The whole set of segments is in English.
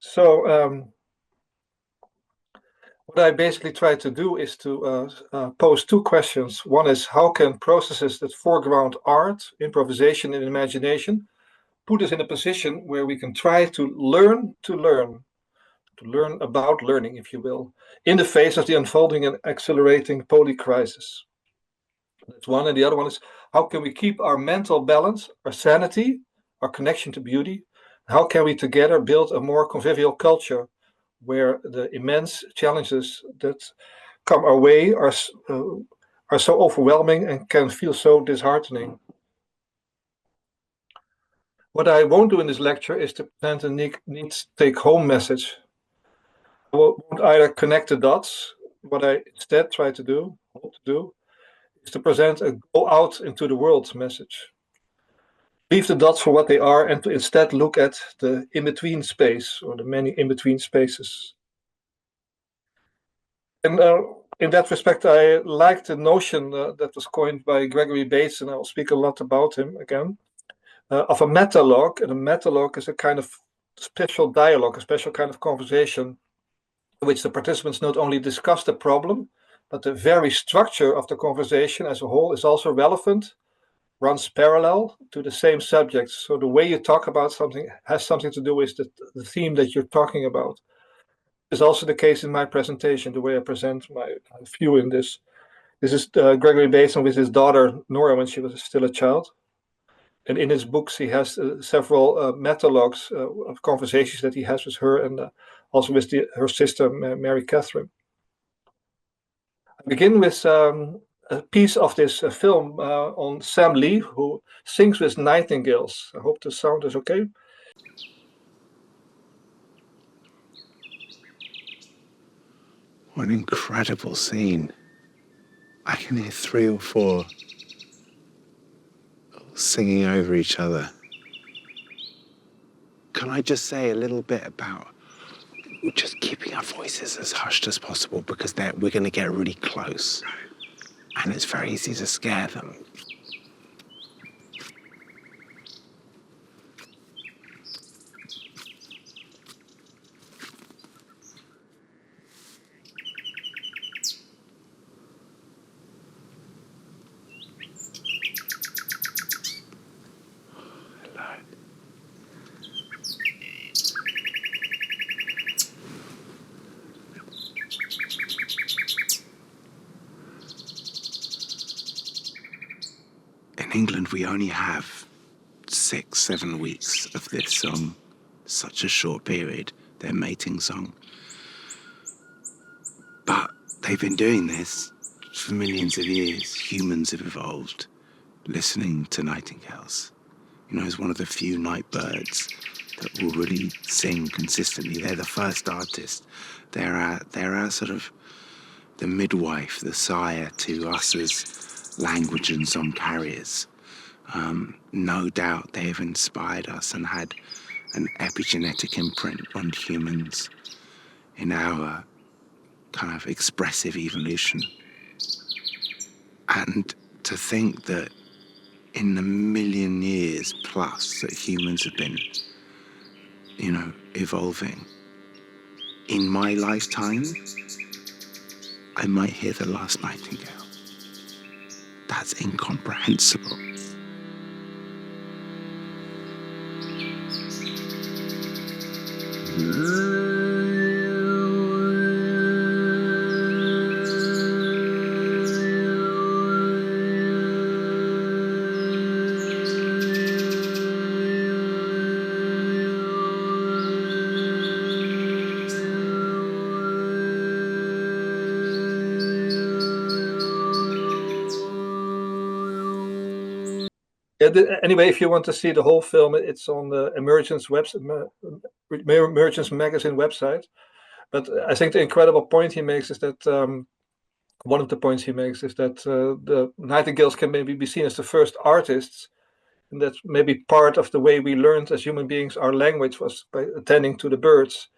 So what I basically try to do is to pose two questions. One is, how can processes that foreground art, improvisation, and imagination put us in a position where we can try to learn about learning, if you will, in the face of the unfolding and accelerating poly-crisis. That's one. And the other one is, how can we keep our mental balance, our sanity, our connection to beauty? How can we together build a more convivial culture where the immense challenges that come our way are so overwhelming and can feel so disheartening? What I won't do in this lecture is to present a neat take-home message. I won't either connect the dots. What I instead try to do, hope to do, is to present a go out into the world message. Leave the dots for what they are and to instead look at the in-between space or the many in-between spaces. And in that respect, I like the notion that was coined by Gregory Bates, and I'll speak a lot about him again, of a metalogue. And a metalogue is a kind of special dialogue, a special kind of conversation in which the participants not only discuss the problem, but the very structure of the conversation as a whole is also relevant, runs parallel to the same subject. So the way you talk about something has something to do with the theme that you're talking about. Is also the case in my presentation, the way I present my view in this. This is Gregory Bates with his daughter Nora when she was still a child. And in his books, he has several metalogues of conversations that he has with her and also with her sister, Mary Catherine. I begin with a piece of this film on Sam Lee, who sings with nightingales. I hope the sound is okay. What an incredible scene. I can hear 3 or 4 singing over each other. Can I just say a little bit about just keeping our voices as hushed as possible, because we're going to get really close and it's very easy to scare them. In England, we only have 6-7 weeks of this song, such a short period, their mating song. But they've been doing this for millions of years. Humans have evolved listening to nightingales. You know, it's one of the few night birds that will really sing consistently. They're the first artist. They're our sort of the midwife, the sire to us as language and song carriers. No doubt they have inspired us and had an epigenetic imprint on humans in our kind of expressive evolution. And to think that in the million years plus that humans have been, you know, evolving, in my lifetime, I might hear the last nightingale. That's incomprehensible. Anyway, if you want to see the whole film, it's on the Emergence website, Emergence magazine website. But I think the incredible point he makes is that one of the points he makes is that the nightingales can maybe be seen as the first artists, and that's maybe part of the way we learned as human beings our language was by attending to the birds,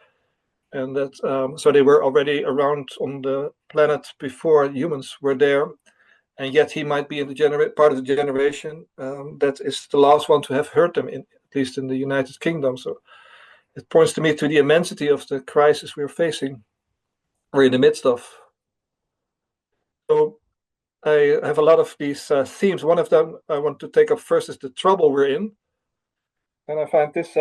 and that so they were already around on the planet before humans were there. And yet he might be in the part of the generation that is the last one to have heard them, at least in the United Kingdom. So it points to me to the immensity of the crisis we're facing, we're in the midst of. So I have a lot of these themes. One of them I want to take up first is the trouble we're in. And I find this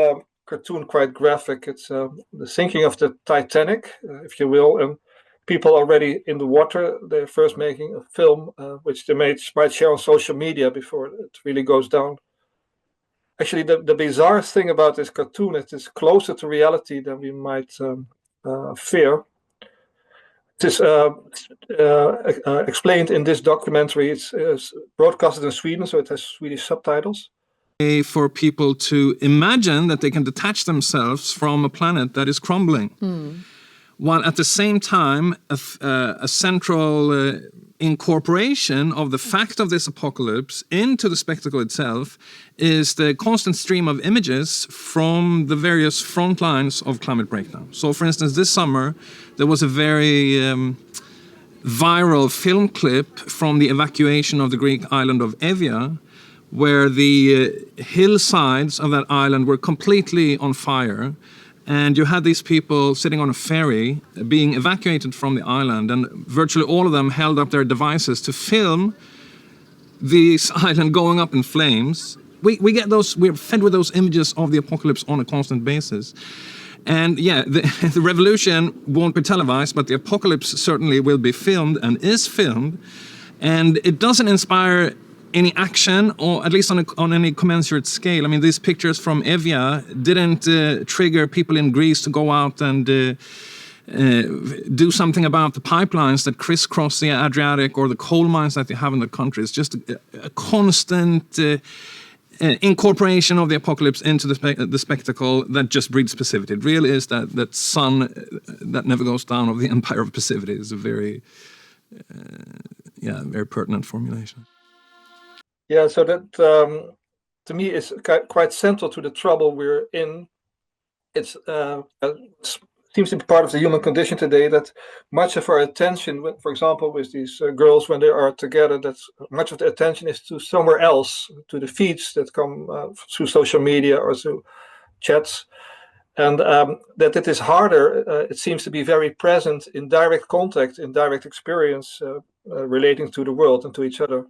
cartoon quite graphic. It's the sinking of the Titanic, if you will, and people already in the water. They're first making a film, which they might share on social media before it really goes down. Actually, the bizarre thing about this cartoon, it is closer to reality than we might fear. It is explained in this documentary. It's broadcasted in Sweden, so it has Swedish subtitles. For people to imagine that they can detach themselves from a planet that is crumbling. While at the same time, a central incorporation of the fact of this apocalypse into the spectacle itself is the constant stream of images from the various front lines of climate breakdown. So, for instance, this summer, there was a very viral film clip from the evacuation of the Greek island of Evia, where the hillsides of that island were completely on fire. And you had these people sitting on a ferry being evacuated from the island, and virtually all of them held up their devices to film this island going up in flames. We get those, we're fed with those images of the apocalypse on a constant basis. And yeah, the revolution won't be televised, but the apocalypse certainly will be filmed and is filmed. And it doesn't inspire any action, or at least on any commensurate scale. I mean, these pictures from Evia didn't trigger people in Greece to go out and do something about the pipelines that crisscross the Adriatic or the coal mines that they have in the country. It's just a constant incorporation of the apocalypse into the spectacle that just breeds passivity. It really is that sun that never goes down of the empire of passivity. Is a very, very pertinent formulation. Yeah, so that to me is quite central to the trouble we're in. It seems to be part of the human condition today that much of our attention, for example, with these girls when they are together, that much of the attention is to somewhere else, to the feeds that come through social media or through chats, and that it is harder. It seems to be very present in direct contact, in direct experience, relating to the world and to each other.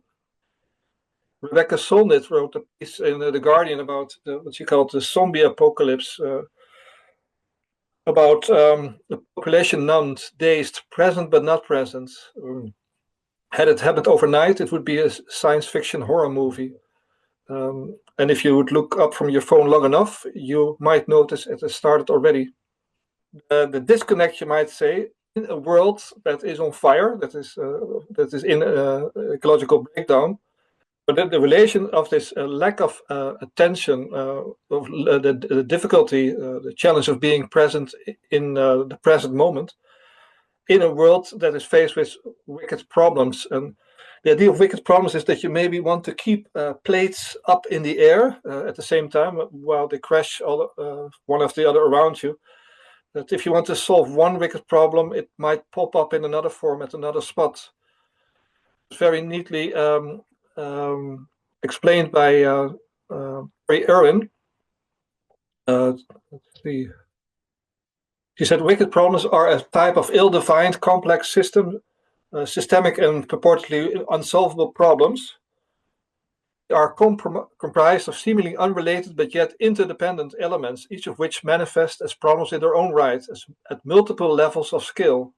Rebecca Solnit wrote a piece in The Guardian about what she called the zombie apocalypse, about the population numbed, dazed, present but not present. Had it happened overnight, it would be a science fiction horror movie. And if you would look up from your phone long enough, you might notice it has started already. The disconnect, you might say, in a world that is on fire, that is in ecological breakdown. But the relation of this lack of attention, of the difficulty, the challenge of being present in the present moment, in a world that is faced with wicked problems. And the idea of wicked problems is that you maybe want to keep plates up in the air at the same time while they crash one after the other around you. That if you want to solve one wicked problem, it might pop up in another form at another spot. It's very neatly explained by Ray Irwin. Let's see. She said, wicked problems are a type of ill-defined, complex systemic and purportedly unsolvable problems. They are comprised of seemingly unrelated but yet interdependent elements, each of which manifest as problems in their own right, at multiple levels of scale.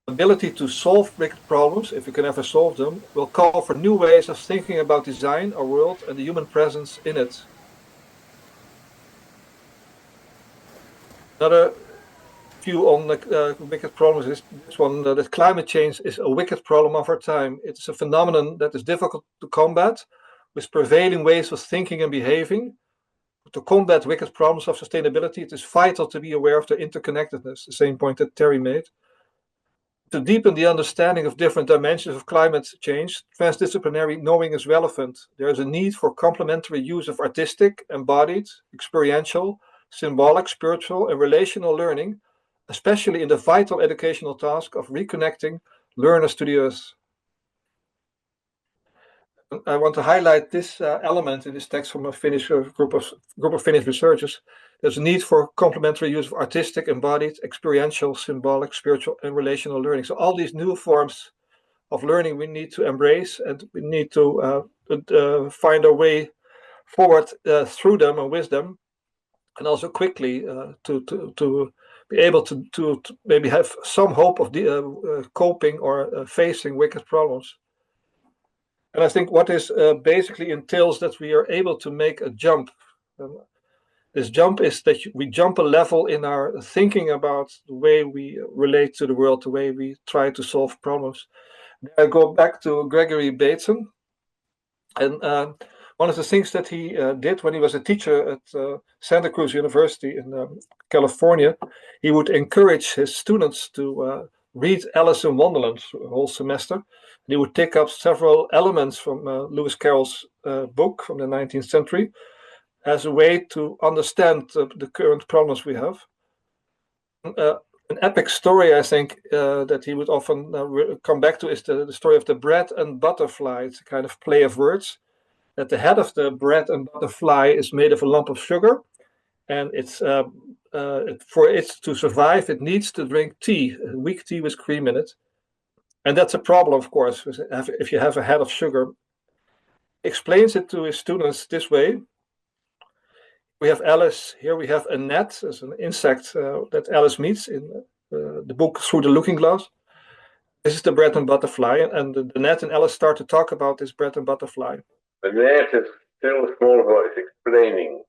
Ability to solve wicked problems, if we can ever solve them, will call for new ways of thinking about design, our world, and the human presence in it. Another view on the wicked problems is this one, that climate change is a wicked problem of our time. It is a phenomenon that is difficult to combat with prevailing ways of thinking and behaving. To combat wicked problems of sustainability, it is vital to be aware of their interconnectedness, the same point that Terry made. To deepen the understanding of different dimensions of climate change, transdisciplinary knowing is relevant. There is a need for complementary use of artistic, embodied, experiential, symbolic, spiritual, and relational learning, especially in the vital educational task of reconnecting learners to the earth. I want to highlight this element in this text from a Finnish group of Finnish researchers. There's a need for complementary use of artistic, embodied, experiential, symbolic, spiritual, and relational learning. So all these new forms of learning we need to embrace, and we need to find our way forward through them and with them, and also quickly to be able to maybe have some hope of coping or facing wicked problems. And I think what this basically entails that we are able to make a jump. This jump is that we jump a level in our thinking about the way we relate to the world, the way we try to solve problems. I go back to Gregory Bateson, and one of the things that he did when he was a teacher at Santa Cruz University in California, he would encourage his students to read Alice in Wonderland a whole semester. And he would take up several elements from Lewis Carroll's book from the 19th century as a way to understand the current problems we have. An epic story, I think, that he would often come back to is the story of the bread and butterfly. It's a kind of play of words. That the head of the bread and butterfly is made of a lump of sugar, and it's for it to survive, it needs to drink tea, weak tea with cream in it, and that's a problem, of course, if you have a head of sugar. He explains it to his students this way. We have Alice here. We have a gnat as an insect that Alice meets in the book Through the Looking Glass. This is the bread and butterfly, and the gnat and Alice start to talk about this bread and butterfly. The gnat is still a small voice explaining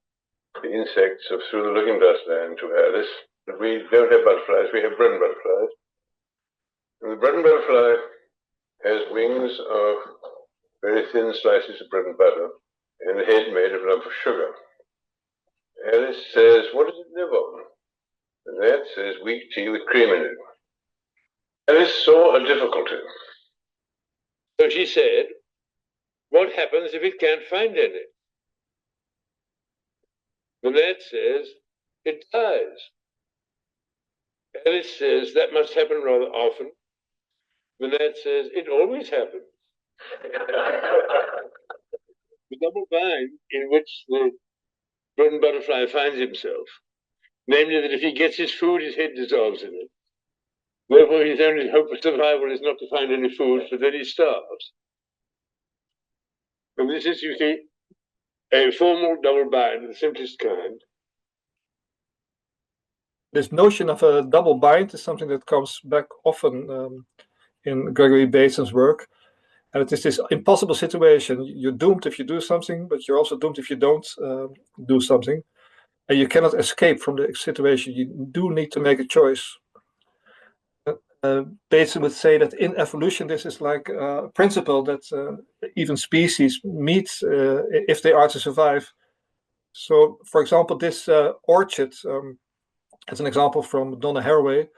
the insects of Through the Looking Glass land to Alice. But we don't have butterflies, we have bread and butterflies. And the bread and butterfly has wings of very thin slices of bread and butter and a head made of a lump of sugar. Alice says, what does it live on? The gnat says, weak tea with cream in it. Alice saw a difficulty. So she said, what happens if it can't find any? The gnat says, it dies. Alice says, that must happen rather often. The gnat says, it always happens. The double bind in which the bread and butterfly finds himself, namely that if he gets his food, his head dissolves in it. Therefore, his only hope of survival is not to find any food, but then he starves. And this is, you see, a formal double bind of the simplest kind. This notion of a double bind is something that comes back often in Gregory Bateson's work. And it is this impossible situation. You're doomed if you do something, but you're also doomed if you don't do something. And you cannot escape from the situation. You do need to make a choice. Bateson would say that in evolution, this is like a principle that even species meet if they are to survive. So, for example, this orchid, as an example from Donna Haraway,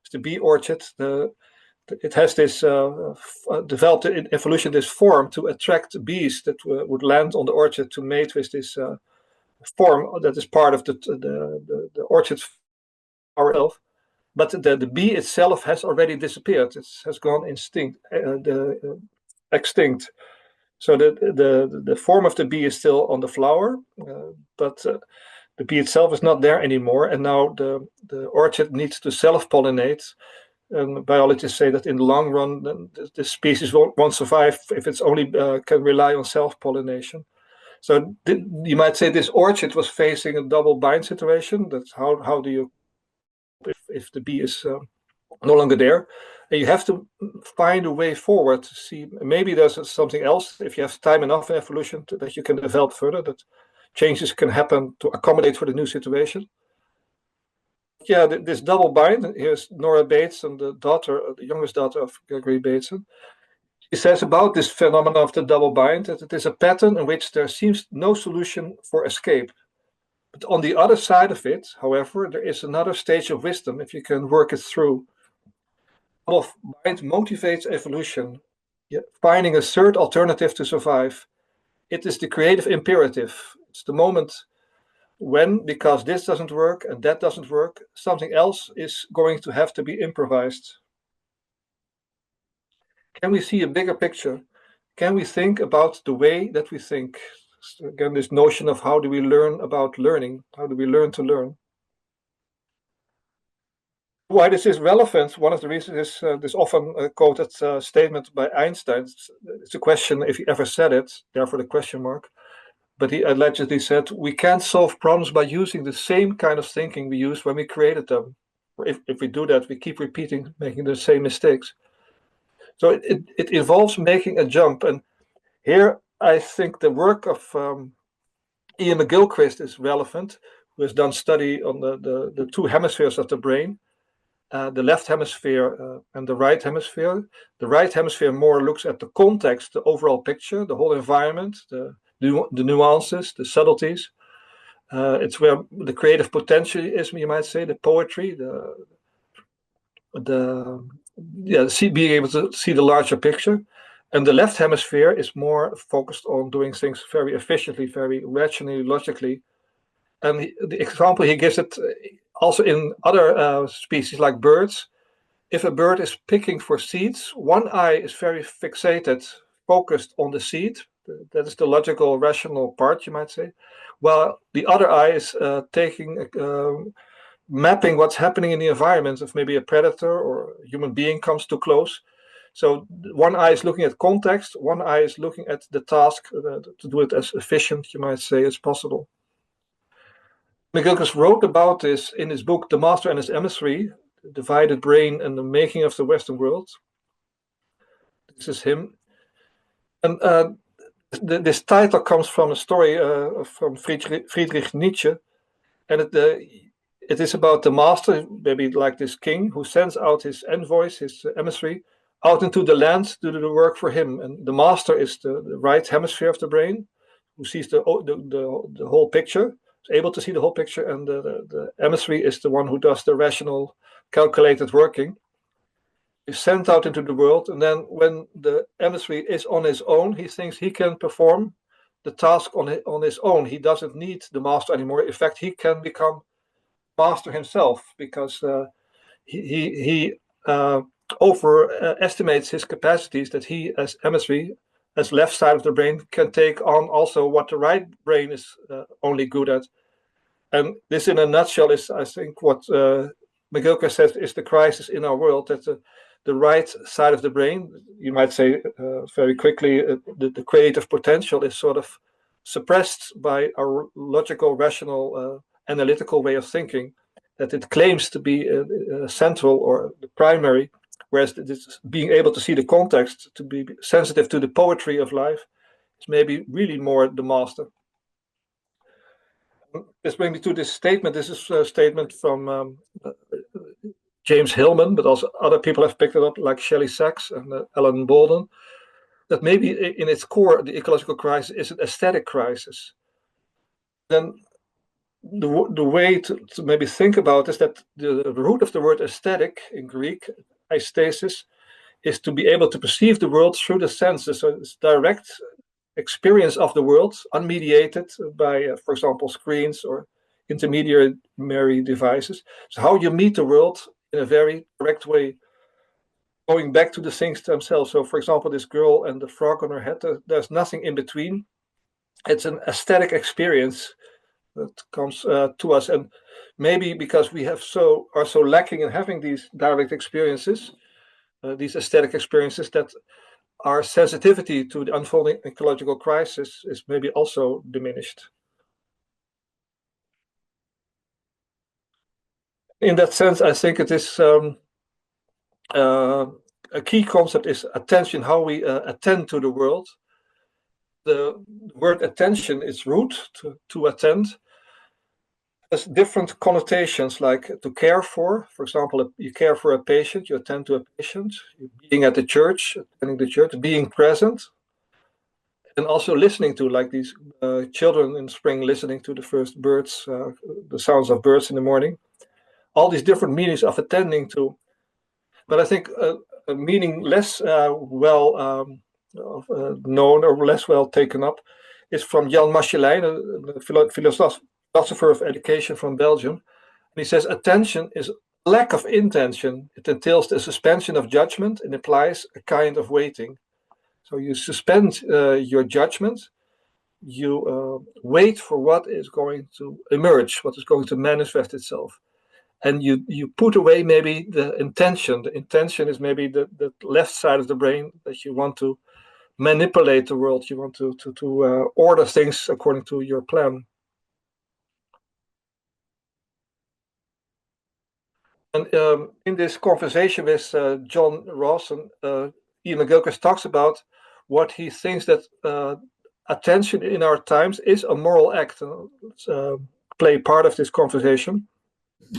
it's the bee orchid. It has this developed in evolution this form to attract bees that would land on the orchid to mate with this form that is part of the orchid flower itself. But the bee itself has already disappeared. It has gone extinct. So the form of the bee is still on the flower, but the bee itself is not there anymore. And now the orchid needs to self-pollinate. And biologists say that in the long run, the species won't survive if it's only can rely on self-pollination. So you might say this orchid was facing a double bind situation. That's how do you, if the bee is no longer there, and you have to find a way forward to see maybe there's something else. If you have time enough in evolution that you can develop further, that changes can happen to accommodate for the new situation. Yeah, this double bind. Here's Nora Bateson, the youngest daughter of Gregory Bateson. She says about this phenomenon of the double bind that it is a pattern in which there seems no solution for escape. But on the other side of it, however, there is another stage of wisdom if you can work it through. Double bind motivates evolution, finding a third alternative to survive. It is the creative imperative. It's the moment when, because this doesn't work and that doesn't work, something else is going to have to be improvised. Can we see a bigger picture? can we think about the way that we think? So again, this notion of how do we learn about learning? How do we learn to learn? Why this is relevant, one of the reasons is this often quoted statement by Einstein. It's a question if he ever said it, therefore the question mark. But he allegedly said, we can't solve problems by using the same kind of thinking we used when we created them. Or if we do that, we keep repeating, making the same mistakes. So it involves making a jump. And here I think the work of Ian McGilchrist is relevant, who has done study on the two hemispheres of the brain, the left hemisphere and the right hemisphere. The right hemisphere more looks at the context, the overall picture, the whole environment, the nuances, the subtleties. It's where the creative potential is, you might say, the poetry, being able to see the larger picture. And the left hemisphere is more focused on doing things very efficiently, very rationally, logically. And the example he gives it also in other species like birds. If a bird is picking for seeds, one eye is very fixated, focused on the seed. That is the logical, rational part, you might say. While the other eye is mapping what's happening in the environment. If maybe a predator or a human being comes too close. So one eye is looking at context, one eye is looking at the task to do it as efficient, you might say, as possible. McGilchrist wrote about this in his book, The Master and His Emissary, The Divided Brain and the Making of the Western World. This is him. And this title comes from a story from Friedrich Nietzsche. And it is about the master, maybe like this king, who sends out his envoys, his emissary, out into the land to do the work for him. And the master is the right hemisphere of the brain, who sees the whole picture, is able to see the whole picture, and the emissary is the one who does the rational, calculated working. Is sent out into the world, and then when the emissary is on his own, he thinks he can perform the task on his own. He doesn't need the master anymore. In fact, he can become master himself, because he overestimates his capacities, that he as emissary, as left side of the brain, can take on also what the right brain is only good at. And this in a nutshell is, I think, what McGilchrist says is the crisis in our world, that the right side of the brain, you might say very quickly, the creative potential is sort of suppressed by our logical, rational, analytical way of thinking, that it claims to be central or the primary, whereas this being able to see the context, to be sensitive to the poetry of life, is maybe really more the master. This brings me to this statement. This is a statement from James Hillman, but also other people have picked it up, like Shelley Sachs and Alan Bolden, that maybe in its core, the ecological crisis is an aesthetic crisis. Then the way to maybe think about is that the root of the word aesthetic in Greek, aistasis, is to be able to perceive the world through the senses. So it's direct experience of the world, unmediated by, for example, screens or intermediary devices. So how you meet the world in a very direct way, going back to the things themselves. So, for example, this girl and the frog on her head, there's nothing in between. It's an aesthetic experience that comes to us, and maybe because we are so lacking in having these direct experiences, these aesthetic experiences, that our sensitivity to the unfolding ecological crisis is maybe also diminished. In that sense, I think it is a key concept is attention, how we attend to the world. The word attention is root, to attend. There's different connotations, like to care for. For example, you care for a patient, you attend to a patient. Being at the church, attending the church, being present. And also listening to, like these children in spring listening to the first birds, the sounds of birds in the morning. All these different meanings of attending to. But I think a meaning less well known or less well taken up is from Jan Machelijn, a philosopher of education from Belgium. And he says, attention is lack of intention. It entails the suspension of judgment and implies a kind of waiting. So you suspend your judgment. You wait for what is going to emerge, what is going to manifest itself. And you put away maybe the intention. The intention is maybe the left side of the brain, that you want to manipulate the world. You want to order things according to your plan. And in this conversation with John Ross, and Ian McGilchrist talks about what he thinks that attention in our times is a moral act. Let's play part of this conversation.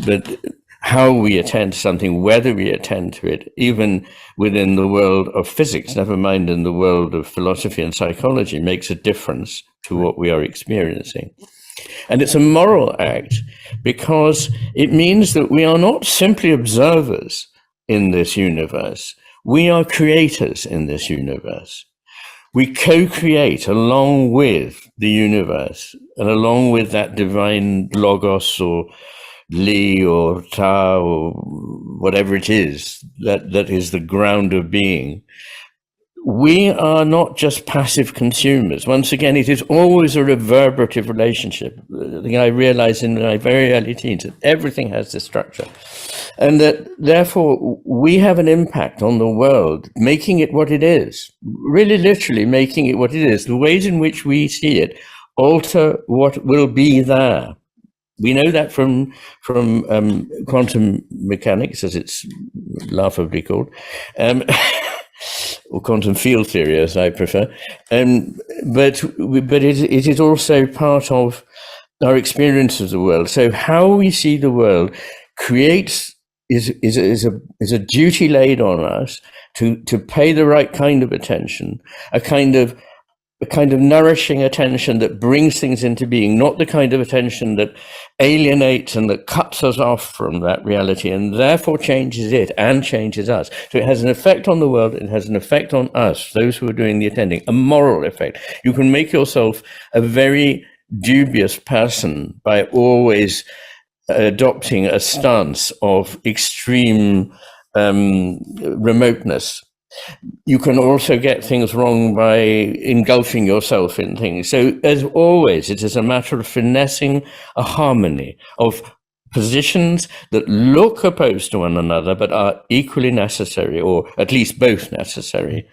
But how we attend to something, whether we attend to it, even within the world of physics, never mind in the world of philosophy and psychology, makes a difference to what we are experiencing. And it's a moral act because it means that we are not simply observers in this universe. We are creators in this universe. We co-create along with the universe and along with that divine logos or Li or Ta or whatever it is that is the ground of being. We are not just passive consumers. Once again, it is always a reverberative relationship. The thing I realized in my very early teens, that everything has this structure. And that therefore we have an impact on the world, making it what it is, really literally making it what it is. The ways in which we see it alter what will be there. We know that from quantum mechanics, as it's laughably called, or quantum field theory, as I prefer. But it is also part of our experience of the world. So how we see the world is a duty laid on us to pay the right kind of attention, a kind of nourishing attention that brings things into being, not the kind of attention that alienates and that cuts us off from that reality and therefore changes it and changes us. So it has an effect on the world, it has an effect on us, those who are doing the attending, a moral effect. You can make yourself a very dubious person by always adopting a stance of extreme remoteness. You can also get things wrong by engulfing yourself in things. So as always, it is a matter of finessing a harmony of positions that look opposed to one another, but are equally necessary, or at least both necessary.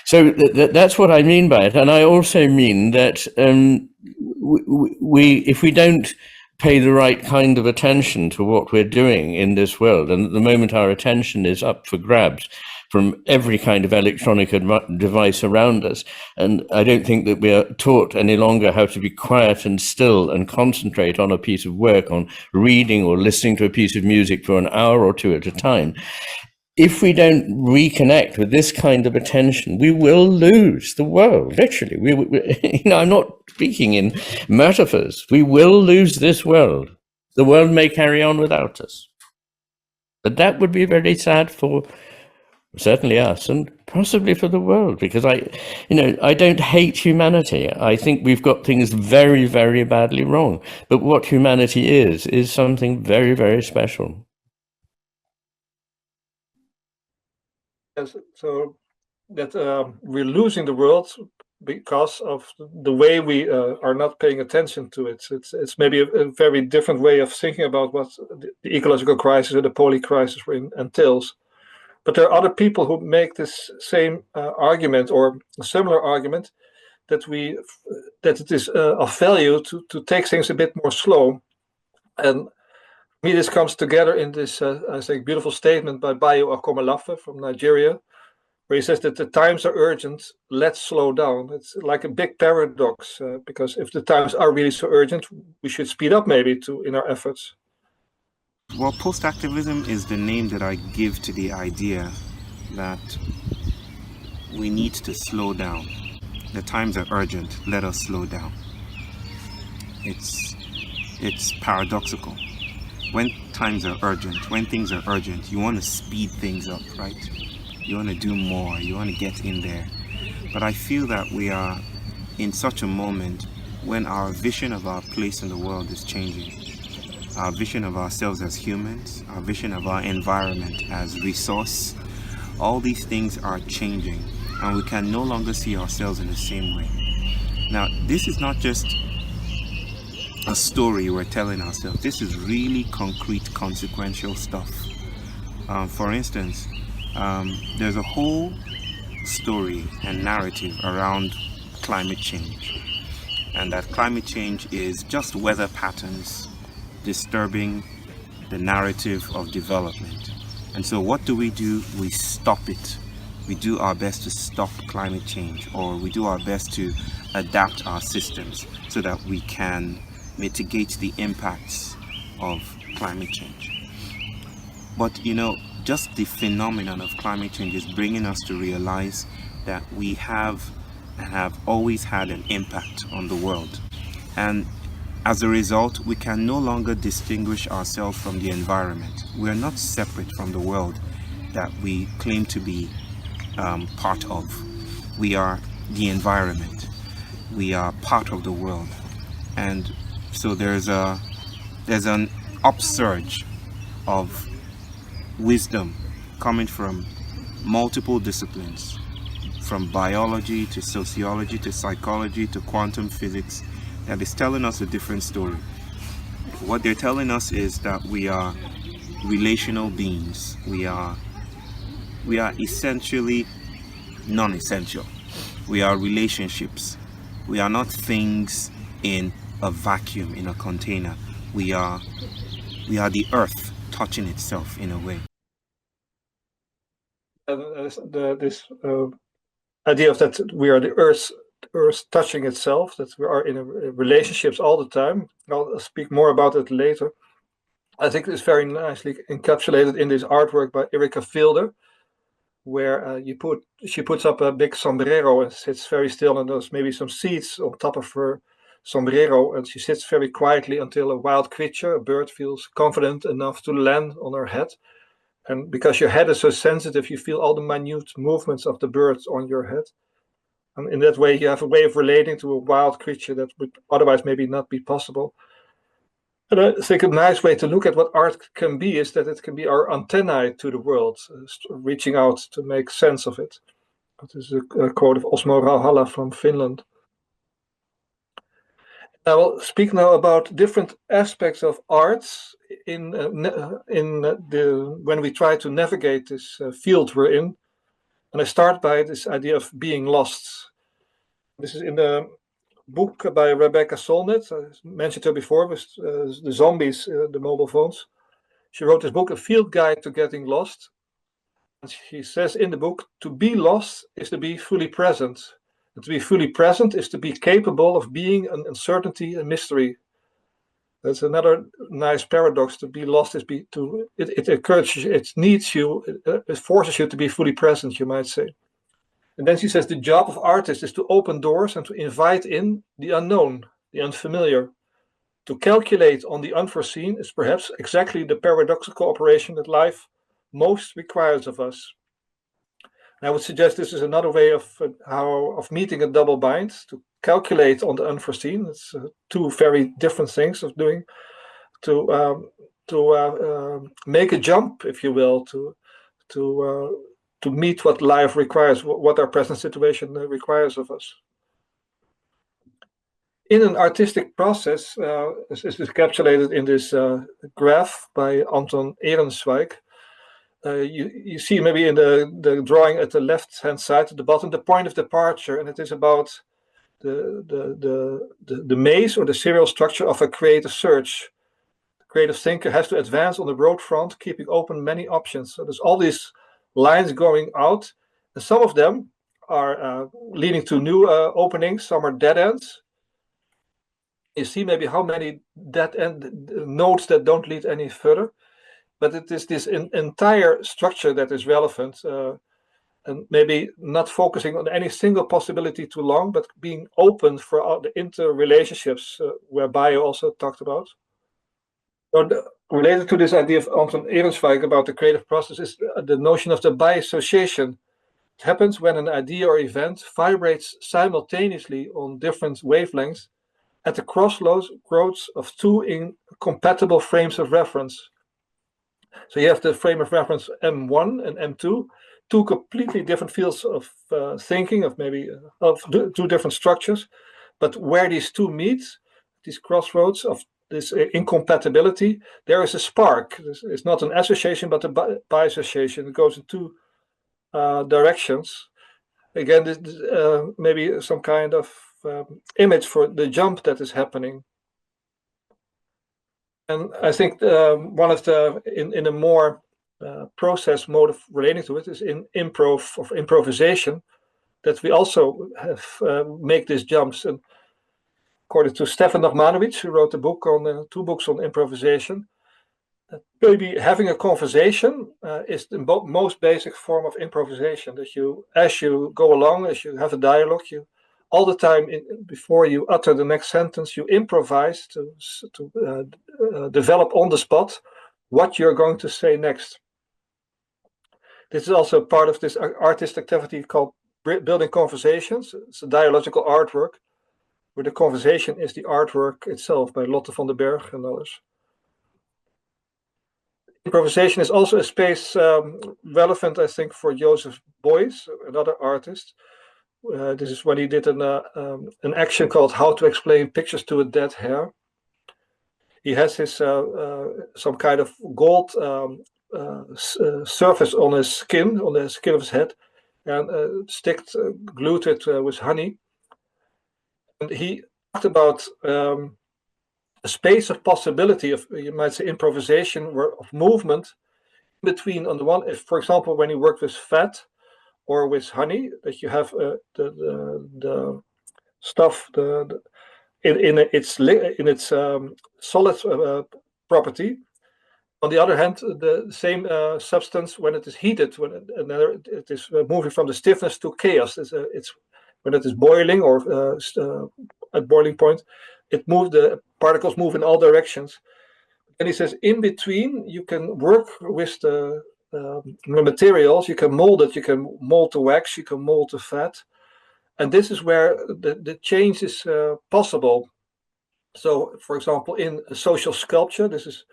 So that's what I mean by it. And I also mean that if we don't pay the right kind of attention to what we're doing in this world, and at the moment our attention is up for grabs from every kind of electronic device around us. And I don't think that we are taught any longer how to be quiet and still and concentrate on a piece of work, on reading or listening to a piece of music for an hour or two at a time. If we don't reconnect with this kind of attention, we will lose the world, literally. I'm not speaking in metaphors. We will lose this world. The world may carry on without us. But that would be very sad for certainly us, and possibly for the world, because I don't hate humanity. I think we've got things very, very badly wrong. But what humanity is something very, very special. Yes, so that we're losing the world because of the way we are not paying attention to it. It's maybe a very different way of thinking about what the ecological crisis or the poly crisis entails. But there are other people who make this same argument or a similar argument that it is of value to take things a bit more slow. And for me, this comes together in this, I think, beautiful statement by Bayo Akomolafe from Nigeria, where he says that the times are urgent, let's slow down. It's like a big paradox, because if the times are really so urgent, we should speed up maybe in our efforts. Well, post-activism is the name that I give to the idea that we need to slow down. The times are urgent, let us slow down. It's paradoxical. When times are urgent, when things are urgent, you want to speed things up, right? You want to do more, you want to get in there. But I feel that we are in such a moment when our vision of our place in the world is changing. Our vision of ourselves as humans, our vision of our environment as resource, all these things are changing. and we can no longer see ourselves in the same way. Now, this is not just a story we're telling ourselves. This is really concrete, consequential stuff. For instance, there's a whole story and narrative around climate change, and that climate change is just weather patterns disturbing the narrative of development. And so what do? We stop it. We do our best to stop climate change, or we do our best to adapt our systems so that we can mitigate the impacts of climate change. But just the phenomenon of climate change is bringing us to realize that we have and have always had an impact on the world. And as a result, we can no longer distinguish ourselves from the environment. We are not separate from the world that we claim to be part of. We are the environment. We are part of the world. And so there's an upsurge of wisdom coming from multiple disciplines, from biology to sociology to psychology to quantum physics, that is telling us a different story. What they're telling us is that we are relational beings. We are essentially non-essential. We are relationships. We are not things in a vacuum, in a container. We are the earth touching itself in a way. This idea of that we are the earth touching itself, that we are in relationships all the time. I'll speak more about it later. I think it's very nicely encapsulated in this artwork by Erika Vilder, where she puts up a big sombrero and sits very still, and there's maybe some seeds on top of her sombrero, and she sits very quietly until a wild creature, a bird, feels confident enough to land on her head. And because your head is so sensitive, you feel all the minute movements of the birds on your head. And in that way, you have a way of relating to a wild creature that would otherwise maybe not be possible. And I think a nice way to look at what art can be is that it can be our antennae to the world, reaching out to make sense of it. That is a quote of Osmo Rauhala from Finland. I will speak now about different aspects of arts when we try to navigate this field we're in. And I start by this idea of being lost. This is in the book by Rebecca Solnit. I mentioned her before with the zombies, the mobile phones. She wrote this book, A Field Guide to Getting Lost. And she says in the book, to be lost is to be fully present. And to be fully present is to be capable of being an uncertainty and mystery. That's another nice paradox. To be lost is it encourages you, it needs you, it forces you to be fully present, you might say. And then she says the job of artists is to open doors and to invite in the unknown, the unfamiliar. To calculate on the unforeseen is perhaps exactly the paradoxical operation that life most requires of us. And I would suggest this is another way of meeting a double bind, to calculate on the unforeseen. It's two very different things of doing. To make a jump, if you will, to meet what life requires, what our present situation requires of us. In an artistic process, this is encapsulated in this graph by Anton Ehrenswijk. You see maybe in the drawing at the left-hand side at the bottom the point of departure, and it is about the maze or the serial structure of a creative search. The creative thinker has to advance on the road front, keeping open many options. So there's all these lines going out, and some of them are leading to new openings, some are dead ends. You see maybe how many dead end nodes that don't lead any further. But it is this entire structure that is relevant, and maybe not focusing on any single possibility too long, but being open for all the interrelationships where Bio also talked about. So related to this idea of Anton Ehrenswijk about the creative process is the notion of the bi-association. It happens when an idea or event vibrates simultaneously on different wavelengths at the crossroads of two incompatible frames of reference. So you have the frame of reference M1 and M2, two completely different fields of thinking, of maybe of two different structures, but where these two meet, these crossroads of this incompatibility, there is a spark. It's not an association, but a bi-association. It goes in two directions. Again, this maybe some kind of image for the jump that is happening. And I think one of the, in a more process mode of relating to it is in improvisation, that we also have make these jumps. And according to Stefan Dagmanovic, who wrote a book on 2 books on improvisation, maybe having a conversation is the most basic form of improvisation. That you, as you go along, as you have a dialogue, you all the time before you utter the next sentence, you improvise to develop on the spot what you're going to say next. This is also part of this artist activity called building conversations. It's a dialogical artwork, where the conversation is the artwork itself by Lotte van den Berg and others. Improvisation is also a space relevant, I think, for Joseph Beuys, another artist. This is when he did an action called "How to Explain Pictures to a Dead Hair." He has his some kind of gold surface on his skin, on the skin of his head, and glued it with honey. And he talked about a space of possibility of, you might say, improvisation, of movement between, on the one, if, for example, when you work with fat or with honey, that you have the stuff in its solid property. On the other hand, the same substance, when it is heated, it is moving from the stiffness to chaos. It's when it is boiling or at boiling point, the particles move in all directions. And he says, in between, you can work with the materials. You can mold it. You can mold the wax. You can mold the fat. And this is where the change is possible. So, for example, in social sculpture, this is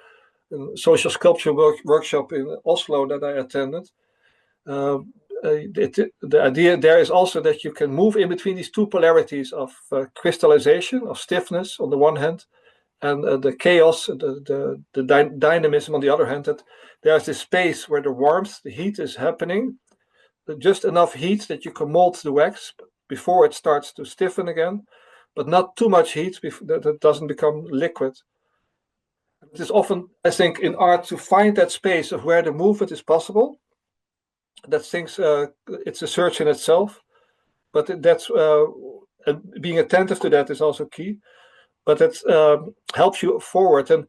a social sculpture workshop in Oslo that I attended. The idea there is also that you can move in between these two polarities of crystallization, of stiffness on the one hand, and the chaos, the dynamism on the other hand. That there's this space where the warmth, the heat is happening, just enough heat that you can mold the wax before it starts to stiffen again, but not too much heat that it doesn't become liquid. It is often, I think, in art to find that space of where the movement is possible. That things, it's a search in itself, but that's being attentive to that is also key. But it helps you forward. And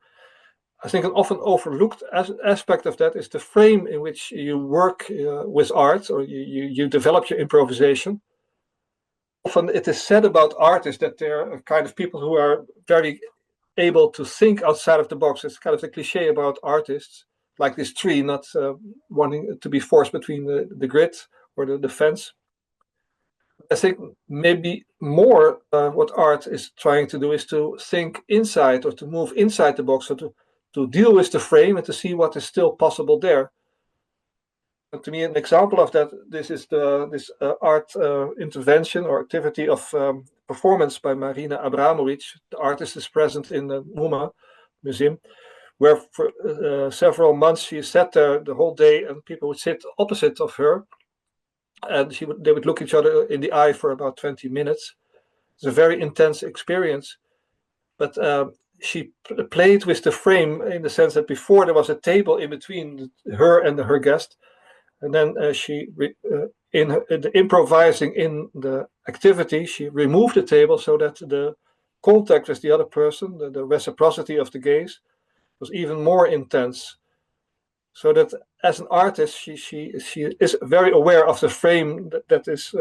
I think an often overlooked aspect of that is the frame in which you work with art, or you develop your improvisation. Often it is said about artists that they're kind of people who are very able to think outside of the box. It's kind of the cliche about artists, like this tree not wanting to be forced between the grid or the fence. I think maybe more what art is trying to do is to think inside, or to move inside the box, or to deal with the frame and to see what is still possible there. And to me, an example of that, this is this art intervention or activity of performance by Marina Abramovic. The artist is present in the MoMA museum, where for several months she sat there the whole day, and people would sit opposite of her, and they would look each other in the eye for about 20 minutes. It's a very intense experience, but she played with the frame in the sense that before there was a table in between her and her guest, and then in the improvising in the activity, she removed the table so that the contact with the other person, the reciprocity of the gaze, was even more intense. So that as an artist, she is very aware of the frame that is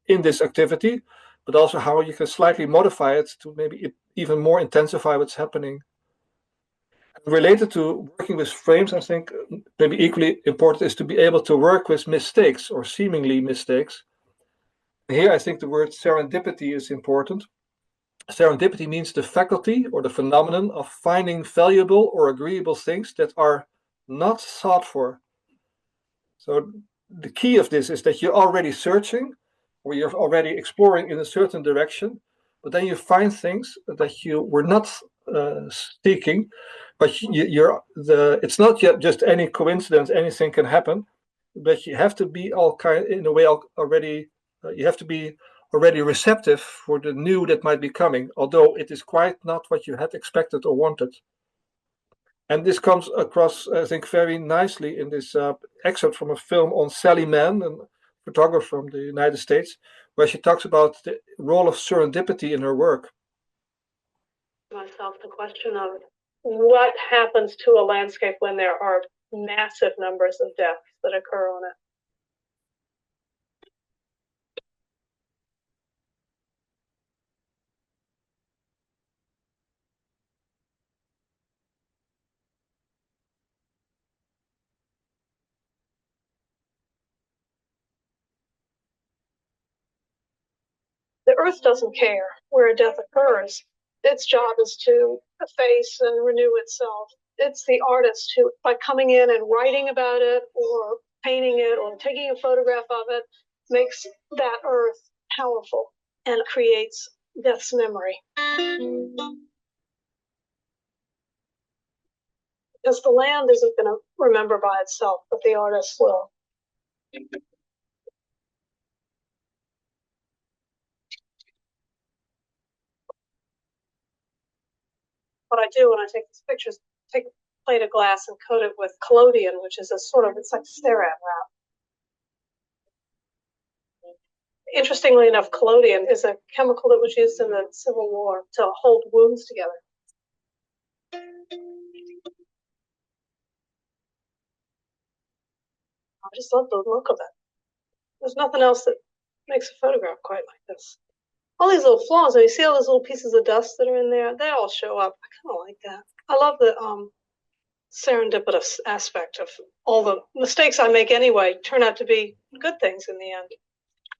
in this activity, but also how you can slightly modify it to maybe even more intensify what's happening. Related to working with frames, I think maybe equally important is to be able to work with mistakes or seemingly mistakes. Here, I think the word serendipity is important. Serendipity means the faculty or the phenomenon of finding valuable or agreeable things that are not sought for. So the key of this is that you're already searching, or you're already exploring in a certain direction, but then you find things that you were not seeking, but it's not yet just any coincidence, anything can happen, but you have to be in a way already, you have to be already receptive for the new that might be coming, although it is quite not what you had expected or wanted. And this comes across, I think, very nicely in this excerpt from a film on Sally Mann, a photographer from the United States, where she talks about the role of serendipity in her work. Myself the question of what happens to a landscape when there are massive numbers of deaths that occur on it. The earth doesn't care where a death occurs. Its job is to efface and renew itself. It's the artist who, by coming in and writing about it or painting it or taking a photograph of it, makes that earth powerful and creates death's memory. Because the land isn't going to remember by itself, but the artist will. What I do when I take these pictures, take a plate of glass and coat it with collodion, which is a sort of, it's like Saran wrap. Interestingly enough, collodion is a chemical that was used in the Civil War to hold wounds together. I just love the look of it. There's nothing else that makes a photograph quite like this. All these little flaws, and you see all those little pieces of dust that are in there, they all show up. I kind of like that. I love the serendipitous aspect of all the mistakes I make anyway turn out to be good things in the end.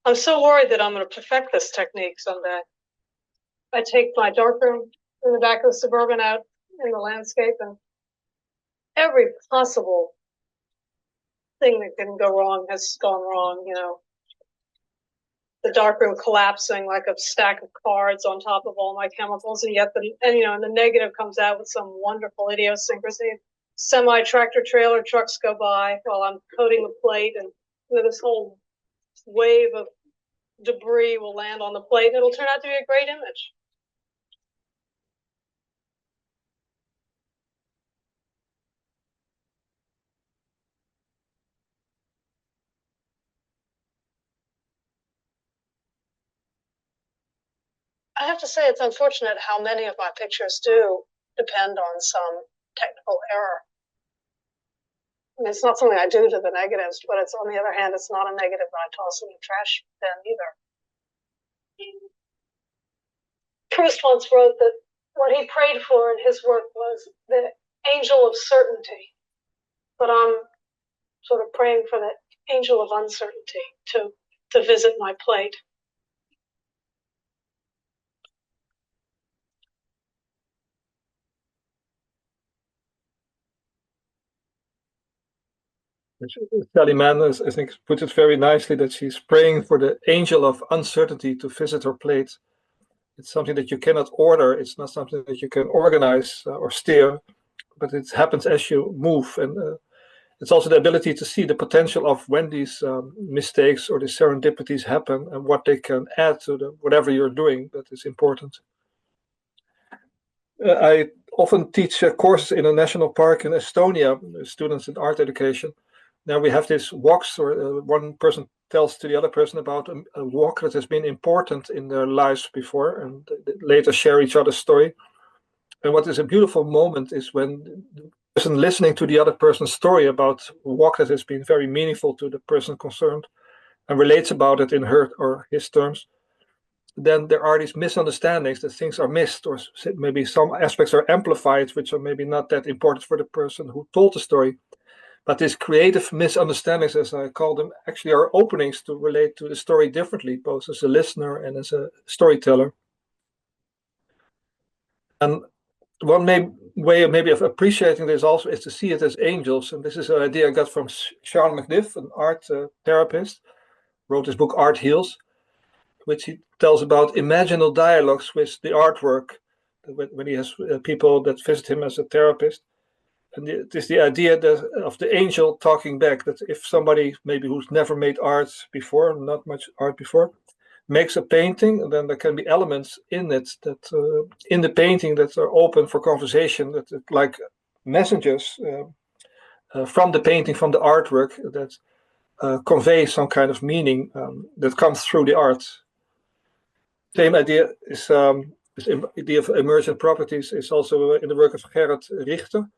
I'm so worried that I'm going to perfect this technique someday. I take my darkroom in the back of the Suburban out in the landscape, and every possible thing that can go wrong has gone wrong, you know. The darkroom collapsing like a stack of cards on top of all my chemicals, and yet the negative comes out with some wonderful idiosyncrasy. Semi-tractor trailer trucks go by while I'm coating the plate, and this whole wave of debris will land on the plate, and it'll turn out to be a great image. I have to say it's unfortunate how many of my pictures do depend on some technical error. I mean, it's not something I do to the negatives, but it's, on the other hand, it's not a negative that I toss in the trash bin either. Proust once wrote that what he prayed for in his work was the angel of certainty, but I'm sort of praying for the angel of uncertainty to visit my plate. Sally Mann, I think, puts it very nicely that she's praying for the angel of uncertainty to visit her plate. It's something that you cannot order. It's not something that you can organize or steer, but it happens as you move. And it's also the ability to see the potential of when these mistakes or the serendipities happen and what they can add to whatever you're doing that is important. I often teach courses in a national park in Estonia, students in art education. Now we have these walks where one person tells to the other person about a walk that has been important in their lives before, and they later share each other's story. And what is a beautiful moment is when the person listening to the other person's story about a walk that has been very meaningful to the person concerned and relates about it in her or his terms. Then there are these misunderstandings that things are missed, or maybe some aspects are amplified, which are maybe not that important for the person who told the story. But these creative misunderstandings, as I call them, actually are openings to relate to the story differently, both as a listener and as a storyteller. And one way maybe of appreciating this also is to see it as angels. And this is an idea I got from Sean McNiff, an art therapist, wrote this book Art Heals, which he tells about imaginal dialogues with the artwork when he has people that visit him as a therapist. And it is the idea that of the angel talking back, that if somebody maybe who's never made art before, not much art before, makes a painting, then there can be elements in it that in the painting that are open for conversation, that like messengers from the painting, from the artwork, that convey some kind of meaning that comes through the art. Same idea is this idea of emergent properties is also in the work of Gerhard Richter.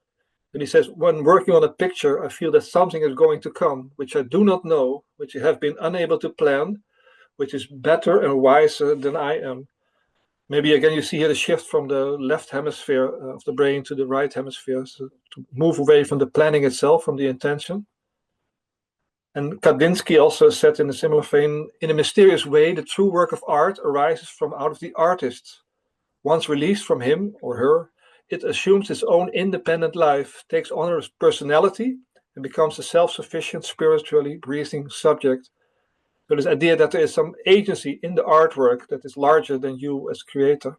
And he says, when working on a picture, I feel that something is going to come, which I do not know, which I have been unable to plan, which is better and wiser than I am. Maybe again, you see here the shift from the left hemisphere of the brain to the right hemisphere, so to move away from the planning itself, from the intention. And Kandinsky also said in a similar vein, in a mysterious way, the true work of art arises from out of the artist. Once released from him or her, it assumes its own independent life, takes on its personality, and becomes a self-sufficient, spiritually breathing subject. So this idea that there is some agency in the artwork that is larger than you as creator.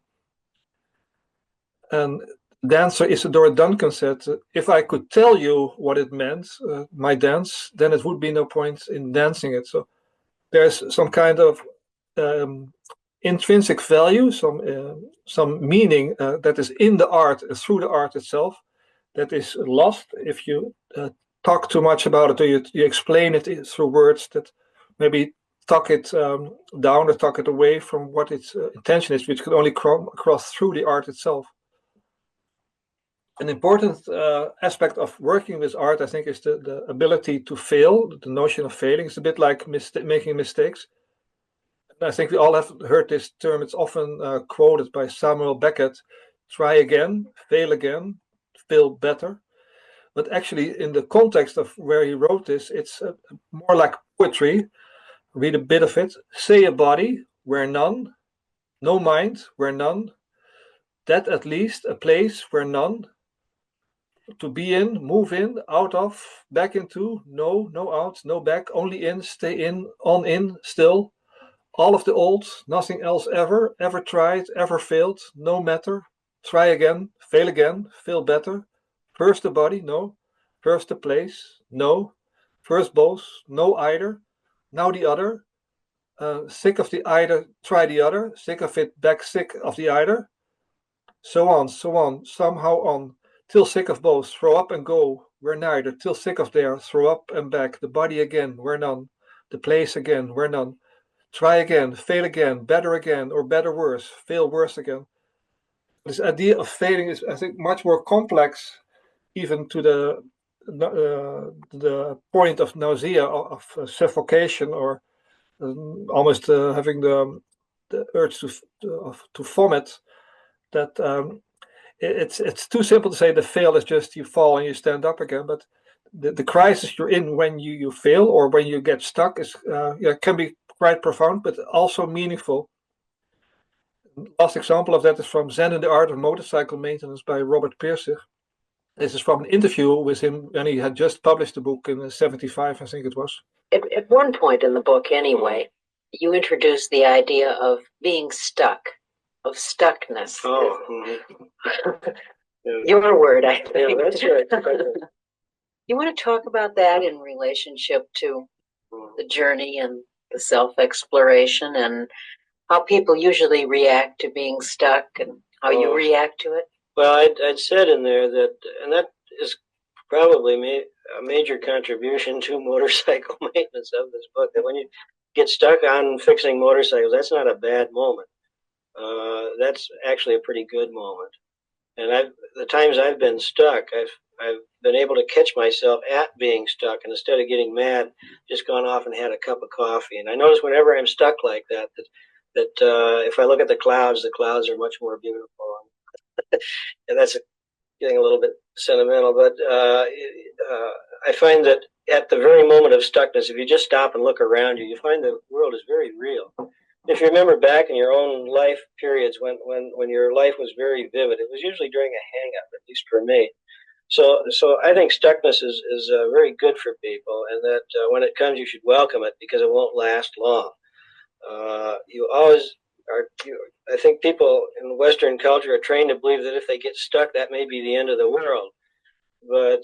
And dancer Isadora Duncan said, if I could tell you what it meant, my dance, then it would be no point in dancing it. So there's some kind of intrinsic value, some meaning that is in the art, through the art itself, that is lost if you talk too much about it, or you explain it through words that maybe tuck it down or tuck it away from what its intention is, which could only come across through the art itself. An important aspect of working with art, I think, is the ability to fail, the notion of failing. It's a bit like making mistakes. I think we all have heard this term. It's often quoted by Samuel Beckett: try again, fail better. But actually, in the context of where he wrote this, it's more like poetry. Read a bit of it. Say a body, where none. No mind, where none. That at least, a place where none. To be in, move in, out of, back into, no out, no back, only in, stay in, on in, still. All of the old, nothing else ever tried, ever failed, no matter. Try again, fail better. First the body, no. First the place, no. First both, no either. Now the other. Sick of the either, try the other. Sick of it, back sick of the either. So on, somehow on. Till sick of both, throw up and go, where neither. Till sick of there, throw up and back. The body again, where none. The place again, where none. Try again, fail again, better again, or better worse, fail worse again. This idea of failing is, I think, much more complex, even to the point of nausea, of suffocation, or almost having the urge to vomit. That it's too simple to say the fail is just you fall and you stand up again, but the crisis you're in when you fail or when you get stuck is can be quite profound, but also meaningful. Last example of that is from Zen and the Art of Motorcycle Maintenance by Robert Pirsig. This is from an interview with him when he had just published the book in '75, I think it was. At one point in the book, anyway, you introduced the idea of being stuck, of stuckness. Oh. Your word, I think. Yeah, that's right. You want to talk about that in relationship to the journey and the self-exploration and how people usually react to being stuck and how you react to it? Well, I'd said in there that, and that is probably a major contribution to motorcycle maintenance of this book, that when you get stuck on fixing motorcycles, that's not a bad moment. That's actually a pretty good moment. And the times I've been stuck, I've been able to catch myself at being stuck, and instead of getting mad, just gone off and had a cup of coffee. And I notice whenever I'm stuck like that if I look at the clouds are much more beautiful. And that's getting a little bit sentimental, but I find that at the very moment of stuckness, if you just stop and look around you, you find the world is very real. if you remember back in your own life periods when your life was very vivid, it was usually during a hang-up, at least for me. So I think stuckness is very good for people, and that when it comes, you should welcome it because it won't last long. You always are. I think people in Western culture are trained to believe that if they get stuck, that may be the end of the world. But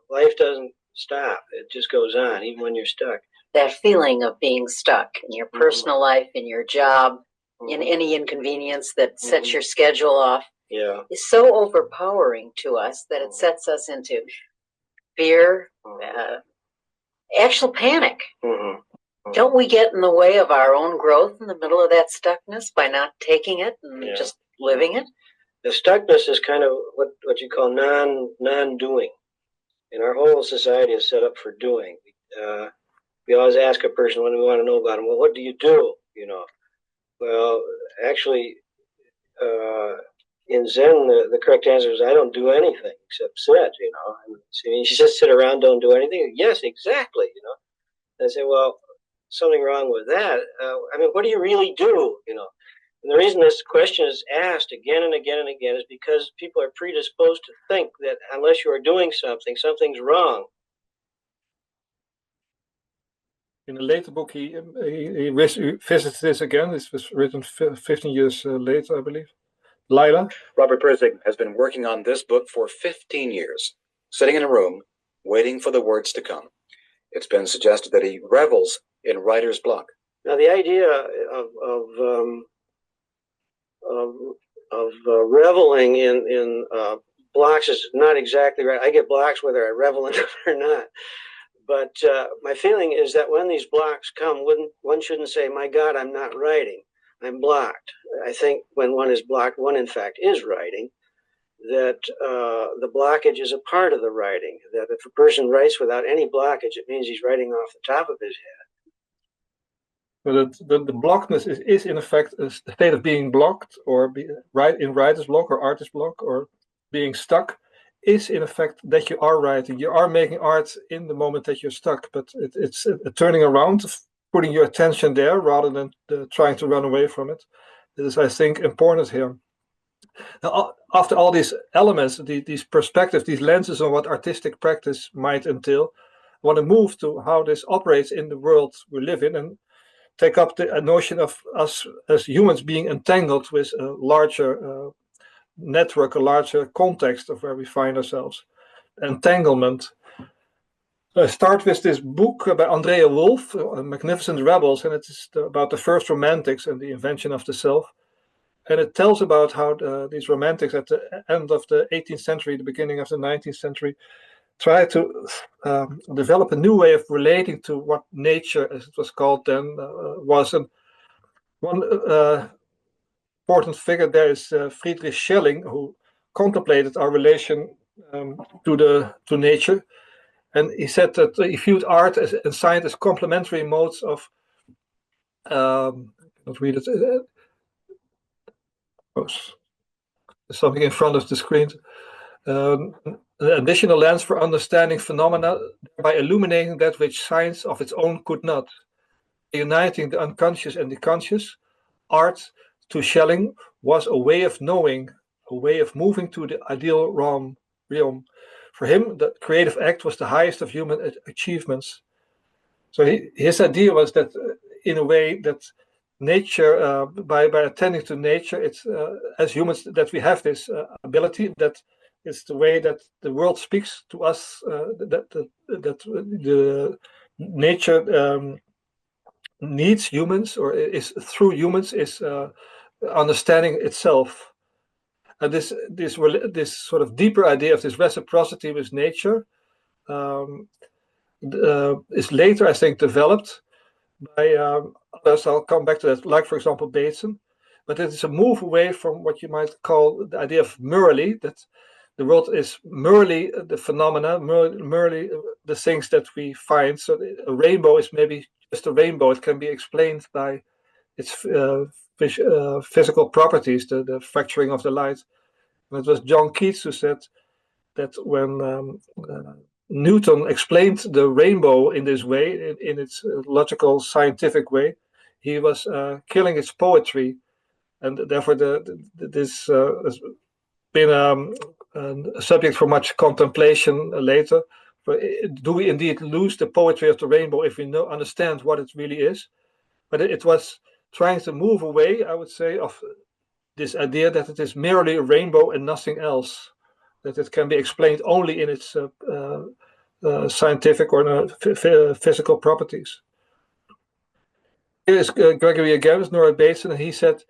life doesn't stop; it just goes on, even when you're stuck. That feeling of being stuck in your personal life, in your job, in any inconvenience that sets your schedule off, is so overpowering to us that it sets us into fear, actual panic. Don't we get in the way of our own growth in the middle of that stuckness by not taking it and just living it? The stuckness is kind of what you call non-doing. And our whole society is set up for doing. We always ask a person when we want to know about them, well, what do you do? You know, well, actually, in Zen, the correct answer is I don't do anything except sit. You know, and you just sit around, don't do anything. Yes, exactly. You know, and I say, well, something wrong with that. I mean, what do you really do? You know, and the reason this question is asked again and again and again is because people are predisposed to think that unless you are doing something, something's wrong. In a later book, he visits this again. This was written 15 years later, I believe. Lila? Robert Pirsig has been working on this book for 15 years, sitting in a room, waiting for the words to come. It's been suggested that he revels in writer's block. Now, the idea of reveling in blocks is not exactly right. I get blocks whether I revel in it or not. But my feeling is that when these blocks come, one shouldn't say, my God, I'm not writing. I'm blocked. I think when one is blocked, one in fact is writing, that the blockage is a part of the writing, that if a person writes without any blockage, it means he's writing off the top of his head. But the blockedness is in effect a state of being blocked, or in writer's block or artist block, or being stuck, is in effect that you are writing. You are making art in the moment that you're stuck, but it's turning around, putting your attention there rather than trying to run away from it. It is, I think, important here. Now, after all these elements, these perspectives, these lenses on what artistic practice might entail, I want to move to how this operates in the world we live in and take up the notion of us as humans being entangled with a larger network, a larger context of where we find ourselves. Entanglement. So I start with this book by Andrea Wolff, Magnificent Rebels, and it is about the first romantics and the invention of the self. And it tells about how these romantics at the end of the 18th century, the beginning of the 19th century, try to develop a new way of relating to what nature, as it was called then, was. And one important figure there is Friedrich Schelling, who contemplated our relation to nature. And he said that he viewed art and science as complementary modes of, let's read it. There's something in front of the screen. An additional lens for understanding phenomena by illuminating that which science of its own could not. Uniting the unconscious and the conscious, art, to Schelling, was a way of knowing, a way of moving to the ideal realm. For him, the creative act was the highest of human achievements. So his idea was that, in a way, that nature, by attending to nature, it's as humans that we have this ability, that it's the way that the world speaks to us, that the nature needs humans, or is through humans, is understanding itself. And this sort of deeper idea of this reciprocity with nature is later, I think, developed by others. I'll come back to that, like, for example, Bateson. But it is a move away from what you might call the idea of merely, that the world is merely the phenomena, merely the things that we find. So a rainbow is maybe just a rainbow. It can be explained by its physical properties, the fracturing of the light. And it was John Keats who said that when Newton explained the rainbow in this way, in its logical, scientific way, he was killing his poetry, and therefore this has been a subject for much contemplation later. But do we indeed lose the poetry of the rainbow if we understand what it really is? But it was trying to move away, I would say, of this idea that it is merely a rainbow and nothing else, that it can be explained only in its scientific or physical properties. Here is Gregory again, with Nora Bateson, and he said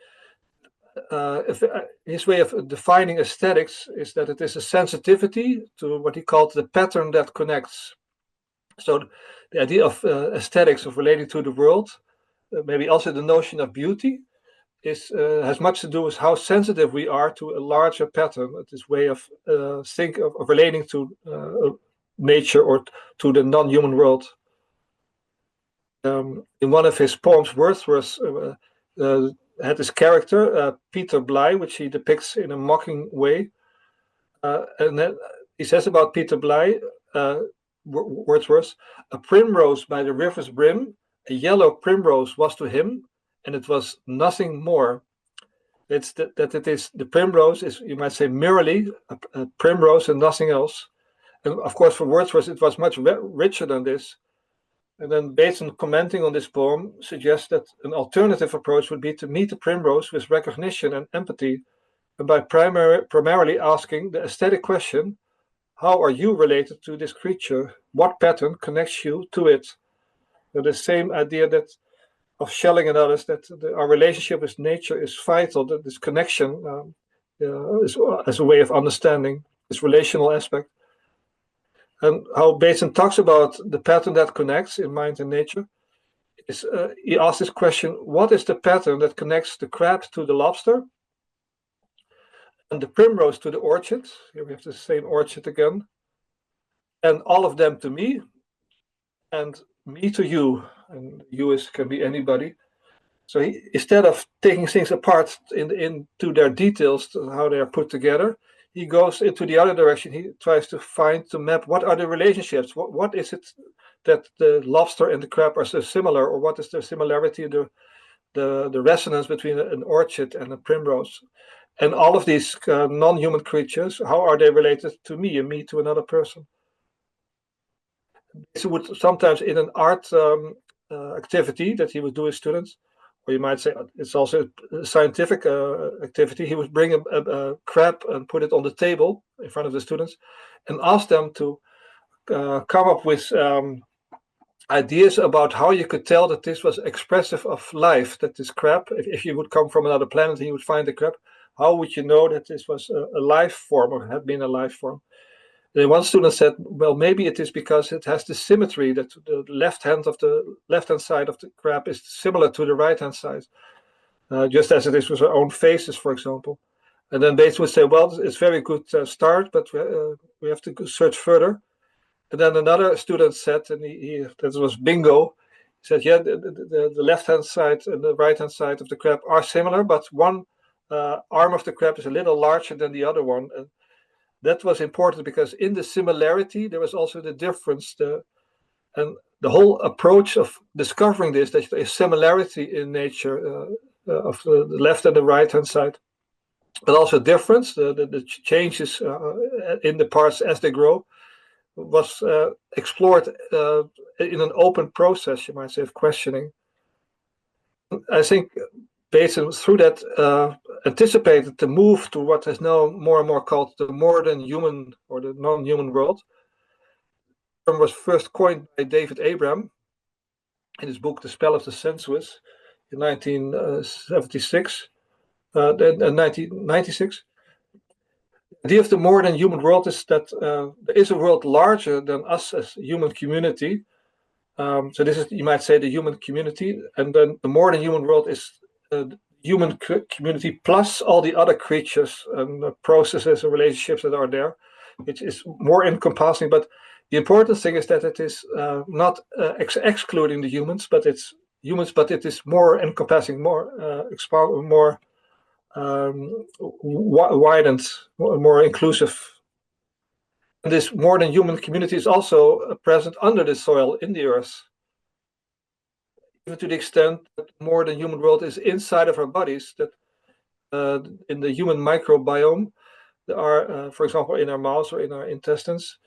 his way of defining aesthetics is that it is a sensitivity to what he called the pattern that connects. So the idea of aesthetics, of relating to the world, maybe also the notion of beauty, has much to do with how sensitive we are to a larger pattern, this way of relating to nature or to the non-human world. In one of his poems, Wordsworth had this character, Peter Bligh, which he depicts in a mocking way. And then he says about Peter Bligh, Wordsworth, a primrose by the river's brim, a yellow primrose was to him, and it was nothing more. It's that it is, the primrose is, you might say, merely a primrose and nothing else. And of course, for Wordsworth, it was much richer than this. And then Bateson, commenting on this poem, suggests that an alternative approach would be to meet the primrose with recognition and empathy, and by primarily asking the aesthetic question, how are you related to this creature? What pattern connects you to it? So the same idea that of Schelling and others, that our relationship with nature is vital, that this connection is as a way of understanding this relational aspect. And how Bateson talks about the pattern that connects in mind and nature is he asks this question: what is the pattern that connects the crab to the lobster, and the primrose to the orchid? Here we have the same orchid again, and all of them to me, and me to you, and you can be anybody. So instead of taking things apart into their details, how they are put together, he goes into the other direction. He tries to map what are the relationships. What is it that the lobster and the crab are so similar, or what is the similarity, the resonance between an orchid and a primrose, and all of these non-human creatures? How are they related to me and me to another person? This would sometimes in an art activity that he would do with students, or you might say it's also a scientific activity. He would bring a crab and put it on the table in front of the students and ask them to come up with ideas about how you could tell that this was expressive of life, that this crab, if you would come from another planet and you would find the crab, how would you know that this was a life form or had been a life form? And one student said, well, maybe it is because it has the symmetry, that the left hand side of the crab is similar to the right hand side, just as it is with our own faces, for example. And then Bates would say, well, it's a very good start, but we have to search further. And then another student said, and that was bingo, he said, yeah, the left hand side and the right hand side of the crab are similar, but one arm of the crab is a little larger than the other one. And that was important because in the similarity, there was also the difference. And the whole approach of discovering this, that there is similarity in nature of the left and the right hand side, but also difference, the changes in the parts as they grow, was explored in an open process, you might say, of questioning. I think Bateson, through that, anticipated the move to what is now more and more called the modern human or the non-human world. The term was first coined by David Abram in his book The Spell of the Sensuous in 1996, 1996. The idea of the modern human world is that there is a world larger than us as a human community. So this is, you might say, the human community, and then the modern human world is human community plus all the other creatures and processes and relationships that are there, which is more encompassing. But the important thing is that it is not excluding the humans, but it's humans, but it is more encompassing, more more widened, more inclusive. And this more than human community is also present under the soil in the earth. even to the extent that more than human world is inside of our bodies, that in the human microbiome, there are, for example, in our mouths or in our intestines,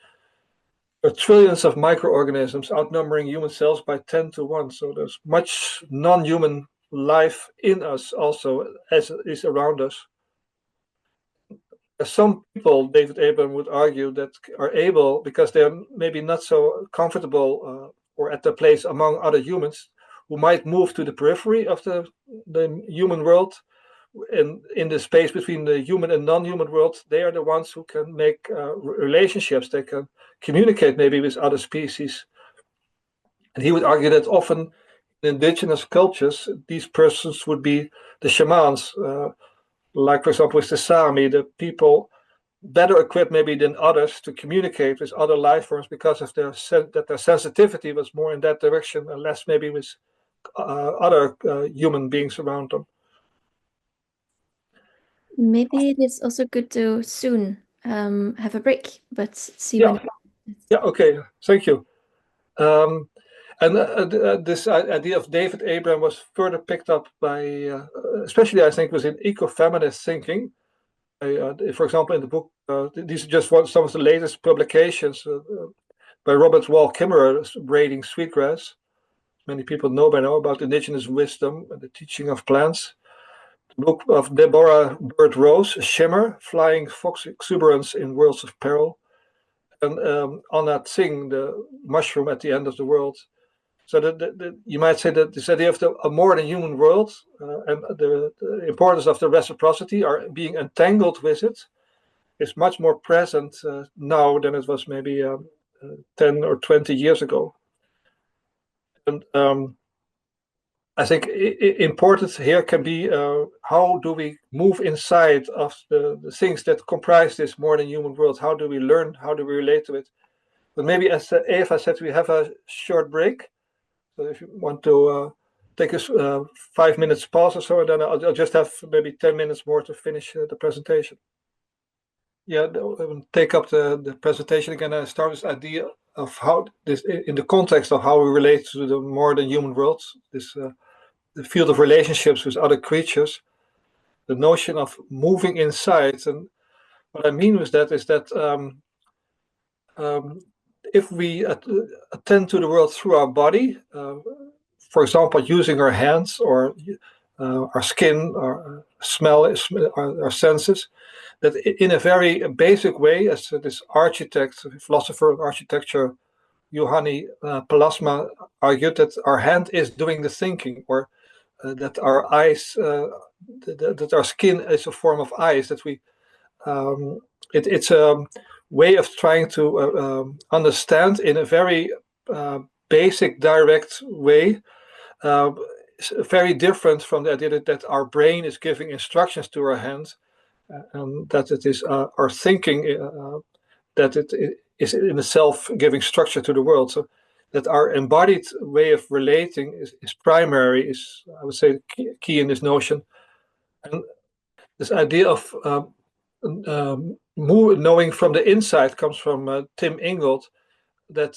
there are trillions of microorganisms outnumbering human cells by 10 to 1. So there's much non-human life in us also, as is around us. Some people, David Abram would argue, that are able, because they're maybe not so comfortable or at their place among other humans, who might move to the periphery of the human world, and in the space between the human and non-human world, they are the ones who can make relationships. They can communicate maybe with other species. And he would argue that often in indigenous cultures, these persons would be the shamans, like, for example, with the Sami, the people better equipped maybe than others to communicate with other life forms because of their sensitivity was more in that direction and less maybe with other human beings around them. Maybe it is also good to soon have a break, but see Yeah. when. Yeah, okay, thank you. This idea of David Abram was further picked up by, especially I think, was in ecofeminist thinking. For example, in the book, these are just some of the latest publications by Robert Wall Kimmerer, Braiding Sweetgrass. Many people know by now about indigenous wisdom and the teaching of plants. The book of Deborah Bird Rose, Shimmer, Flying Fox Exuberance in Worlds of Peril. And Anna Tsing, the mushroom at the end of the world. So that you might say that this idea of a more than human world and the importance of the reciprocity are being entangled with it is much more present now than it was maybe 10 or 20 years ago. And I think important here can be how do we move inside of the things that comprise this more than human world? How do we learn? How do we relate to it? But maybe, as Eva said, we have a short break. So if you want to take a 5 minutes pause or so, and then I'll just have maybe 10 minutes more to finish the presentation. Yeah, take up the presentation again. I start with this idea of how this, in the context of how we relate to the more than human world, this the field of relationships with other creatures, the notion of moving inside. And what I mean with that is that if we attend to the world through our body, for example, using our hands or our skin, our smell, our senses, that in a very basic way, as this architect, philosopher of architecture, Juhani Palasma, argued, that our hand is doing the thinking, or that our eyes, that our skin is a form of eyes, that we, it's a way of trying to understand in a very basic, direct way, very different from the idea that our brain is giving instructions to our hands, and that it is our thinking, that it is in itself giving structure to the world. So that our embodied way of relating is primary, is, I would say, key in this notion. And this idea of knowing from the inside comes from Tim Ingold, that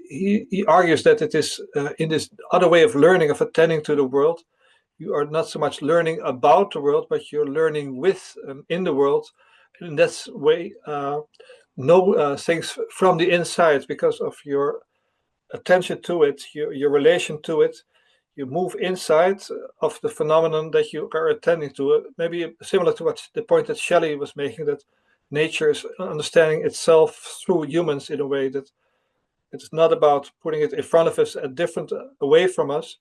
he argues that it is in this other way of learning, of attending to the world, you are not so much learning about the world, but you're learning with in the world. In that way, know things from the inside because of your attention to it, your relation to it. You move inside of the phenomenon that you are attending to. Maybe similar to what the point that Shelley was making, that nature is understanding itself through humans in a way that it's not about putting it in front of us and different away from us,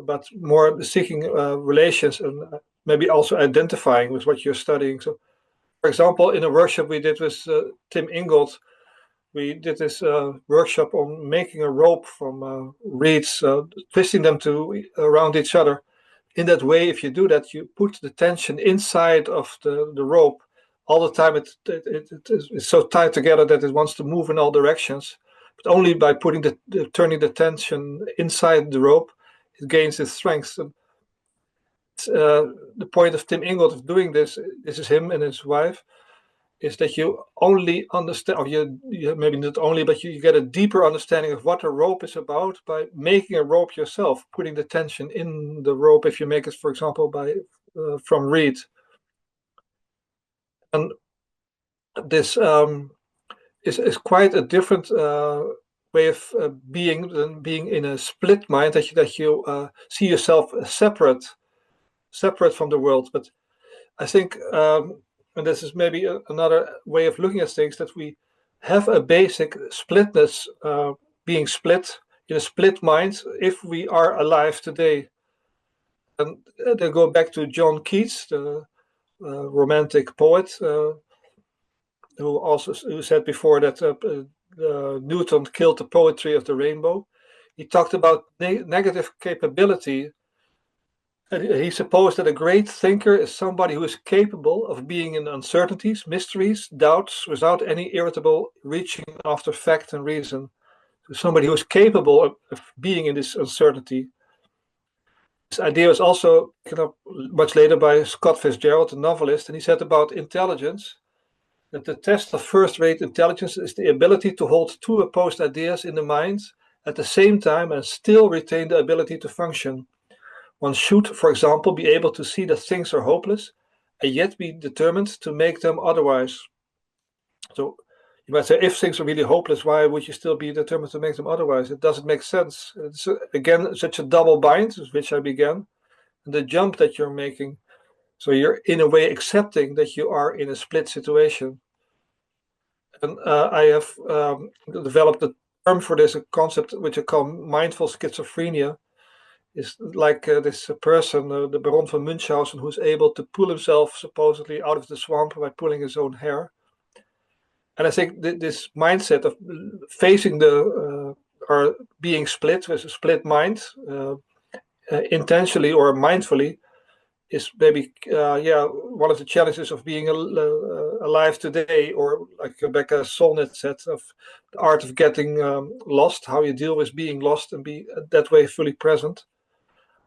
but more seeking relations and maybe also identifying with what you're studying. So, for example, in a workshop we did with Tim Ingold, we did this workshop on making a rope from reeds, twisting them around each other. In that way, if you do that, you put the tension inside of the rope. All the time it's so tied together that it wants to move in all directions. But only by turning the tension inside the rope, it gains its strength. And the point of Tim Ingold of doing this is him and his wife, is that you only understand, or you maybe not only, but you get a deeper understanding of what a rope is about by making a rope yourself, putting the tension in the rope if you make it, for example, from reed. And this is quite a different way of being than being in a split mind, that you see yourself separate from the world. But I think, and this is maybe another way of looking at things, that we have a basic splitness, being split in a split mind if we are alive today. And they go back to John Keats, the romantic poet, who said before that Newton killed the poetry of the rainbow. He talked about negative capability. And he supposed that a great thinker is somebody who is capable of being in uncertainties, mysteries, doubts, without any irritable reaching after fact and reason. So somebody who is capable of being in this uncertainty. This idea was also taken up much later by Scott Fitzgerald, the novelist, and he said about intelligence that the test of first-rate intelligence is the ability to hold two opposed ideas in the mind at the same time and still retain the ability to function. One should, for example, be able to see that things are hopeless and yet be determined to make them otherwise. So you might say, if things are really hopeless, why would you still be determined to make them otherwise? It doesn't make sense. It's again such a double bind, with which I began, and the jump that you're making. So you're in a way accepting that you are in a split situation. And I have developed a term for this, a concept which I call mindful schizophrenia. Is like this person, the Baron von Munchausen, who's able to pull himself supposedly out of the swamp by pulling his own hair. And I think this mindset of facing or being split with a split mind, intentionally or mindfully, is maybe one of the challenges of being alive today, or like Rebecca Solnit said, of the art of getting lost, how you deal with being lost and be that way fully present.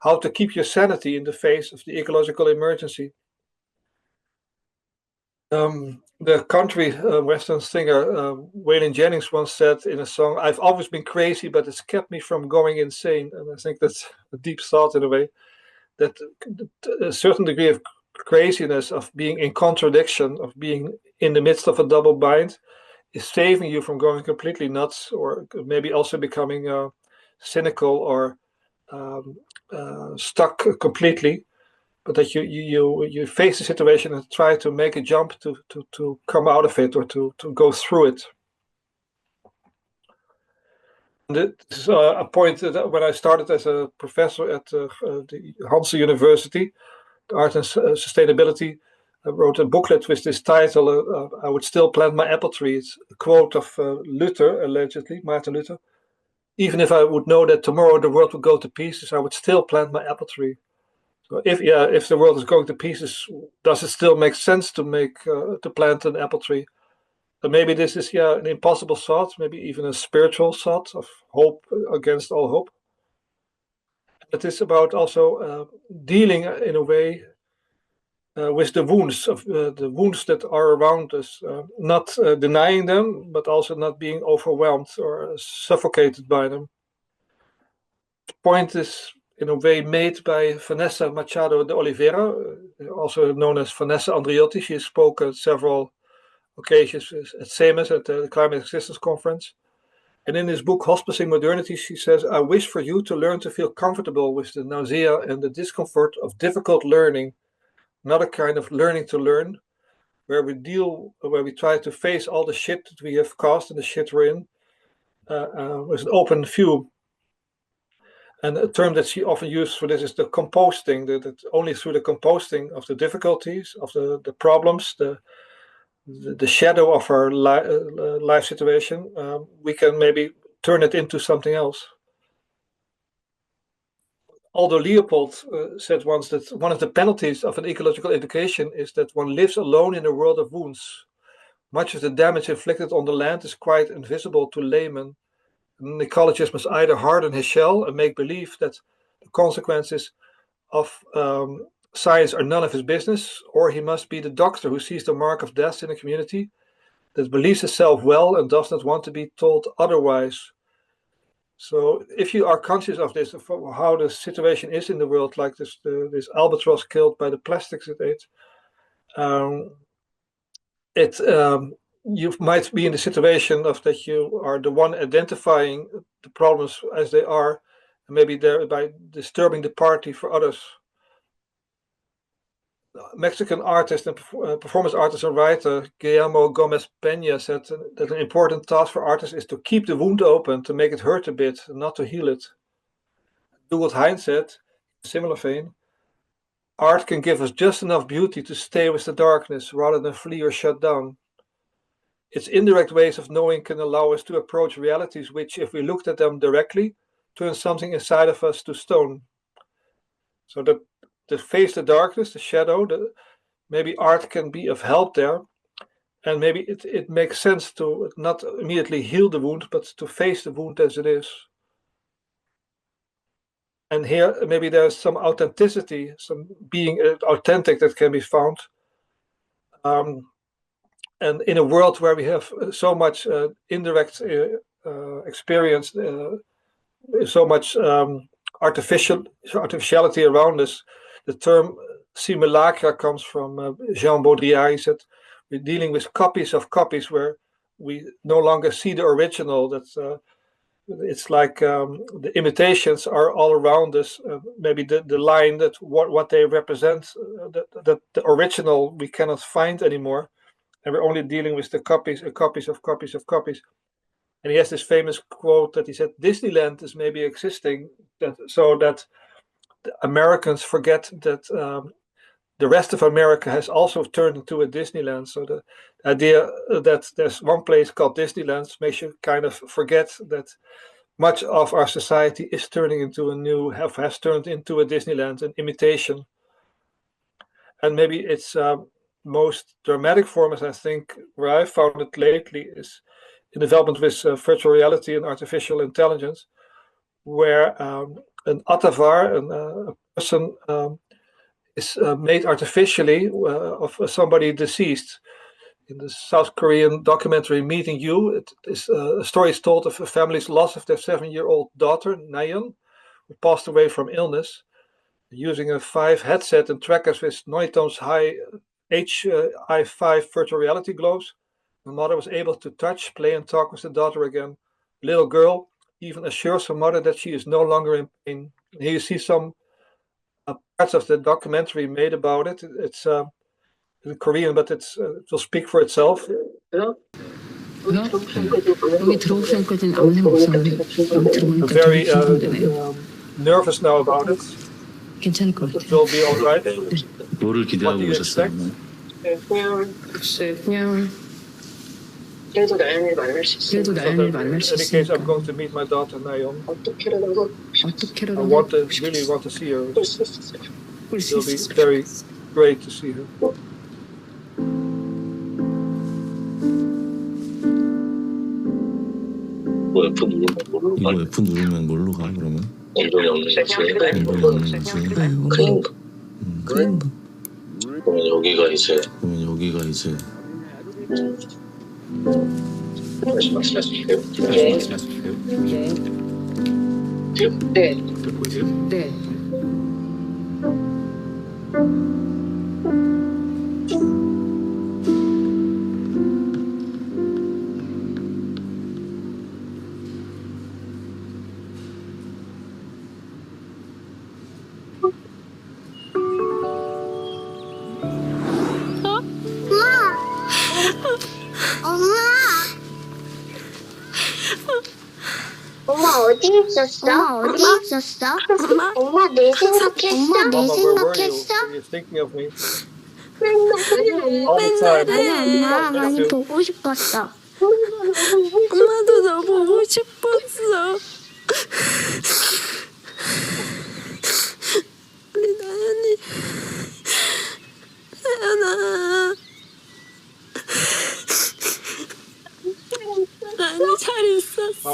How to keep your sanity in the face of the ecological emergency. The country western singer Waylon Jennings once said in a song, "I've always been crazy, but it's kept me from going insane." And I think that's a deep thought in a way, that a certain degree of craziness, of being in contradiction, of being in the midst of a double bind, is saving you from going completely nuts, or maybe also becoming cynical or stuck completely, but that you face the situation and try to make a jump to come out of it, or to go through it. And this is a point that when I started as a professor at the Hanze University, Art and Sustainability, I wrote a booklet with this title, "I would still plant my apple tree." It's a quote of Luther, allegedly, Martin Luther. "Even if I would know that tomorrow the world would go to pieces, I would still plant my apple tree." So if the world is going to pieces, does it still make sense to plant an apple tree? But maybe this is an impossible thought, maybe even a spiritual thought of hope against all hope. It is about also dealing in a way with the wounds that are around us, not denying them, but also not being overwhelmed or suffocated by them. The point is in a way made by Vanessa Machado de Oliveira, also known as Vanessa Andriotti. She spoke at several occasions at CEMUS, at the Climate Existence Conference. And in this book, Hospicing Modernity, she says, "I wish for you to learn to feel comfortable with the nausea and the discomfort of difficult learning, not a kind of learning to learn, where we try to face all the shit that we have caused and the shit we're in with an open view." And a term that she often used for this is the composting, that only through the composting of the difficulties, of the problems, the shadow of our life situation, we can maybe turn it into something else. Aldo Leopold said once that one of the penalties of an ecological education is that one lives alone in a world of wounds. Much of the damage inflicted on the land is quite invisible to laymen. An ecologist must either harden his shell and make believe that the consequences of science are none of his business, or he must be the doctor who sees the mark of death in a community, that believes itself well and does not want to be told otherwise. So if you are conscious of this, of how the situation is in the world, like this albatross killed by the plastics it ate, you might be in the situation of that you are the one identifying the problems as they are, and maybe thereby disturbing the party for others. Mexican artist and performance artist and writer Guillermo Gomez Peña said that an important task for artists is to keep the wound open, to make it hurt a bit, not to heal it. Do what Hanze said, similar vein. Art can give us just enough beauty to stay with the darkness rather than flee or shut down. Its indirect ways of knowing can allow us to approach realities which, if we looked at them directly, turn something inside of us to stone. So that to face the darkness, the shadow, maybe art can be of help there, and maybe it makes sense to not immediately heal the wound, but to face the wound as it is. And here maybe there's some authenticity, some being authentic that can be found. And in a world where we have so much indirect experience, so much artificiality around us, the term simulacra comes from Jean Baudrillard. He said, we're dealing with copies of copies where we no longer see the original. That's it's like the imitations are all around us. Maybe the line that what they represent, that the original we cannot find anymore, and we're only dealing with the copies and copies of copies of copies. And he has this famous quote that he said, Disneyland is maybe existing so that the Americans forget that the rest of America has also turned into a Disneyland. So the idea that there's one place called Disneyland makes you kind of forget that much of our society is turning into has turned into a Disneyland, an imitation. And maybe its most dramatic form, as I think, where I found it lately, is in development with virtual reality and artificial intelligence, where an avatar, a person, is made artificially of somebody deceased. In the South Korean documentary Meeting You, a story is told of a family's loss of their 7-year-old daughter, Nayeon, who passed away from illness. Using a 5 headset and trackers with Noito's HI5 virtual reality globes, the mother was able to touch, play, and talk with the daughter again. The little girl even assures her mother that she is no longer in pain. Here you see some parts of the documentary made about it. It's in Korean, but it will speak for itself. I'm very nervous now about it. It will be all right. What do you expect? So in any case, I'm going to meet my daughter Nayeon. I really want to see her. It will be very great to see her. 이거 F 누르면 뭘로 가 그러면? 엉덩이 없는 상태. 엉덩이 없는 상태. 그러면 여기가 이제. 말씀하실게요. 네. 엄마 어디 있었어? 엄마 내 생각했어? You're thinking of me. 엄마 많이 보고 싶었어. 엄마도 너 보고 싶었어. 우리 나연이 나연이 잘 있었어?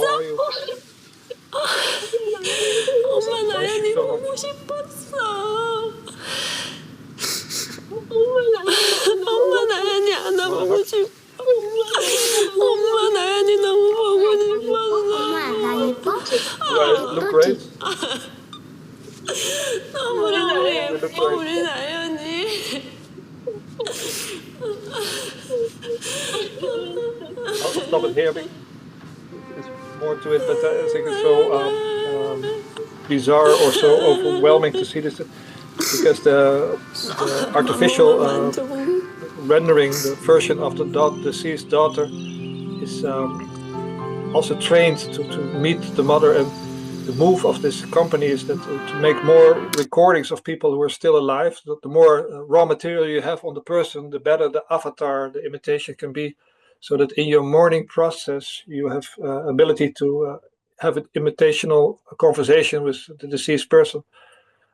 엄마 나연이 보고 싶었어. 나 보고 싶어. 엄마 나연이 너무 보고 싶었어. 엄마 나 예뻐? You look great. 너무너무 예뻐 우리 나연이. I'll stop it here. There's more to it, but I think it's so bizarre or so overwhelming to see this, because the artificial rendering, the version of the deceased daughter, is also trained to meet the mother, and the move of this company is that to make more recordings of people who are still alive. The more raw material you have on the person, the better the avatar, the imitation can be, so that in your mourning process you have ability to have an imitational conversation with the deceased person.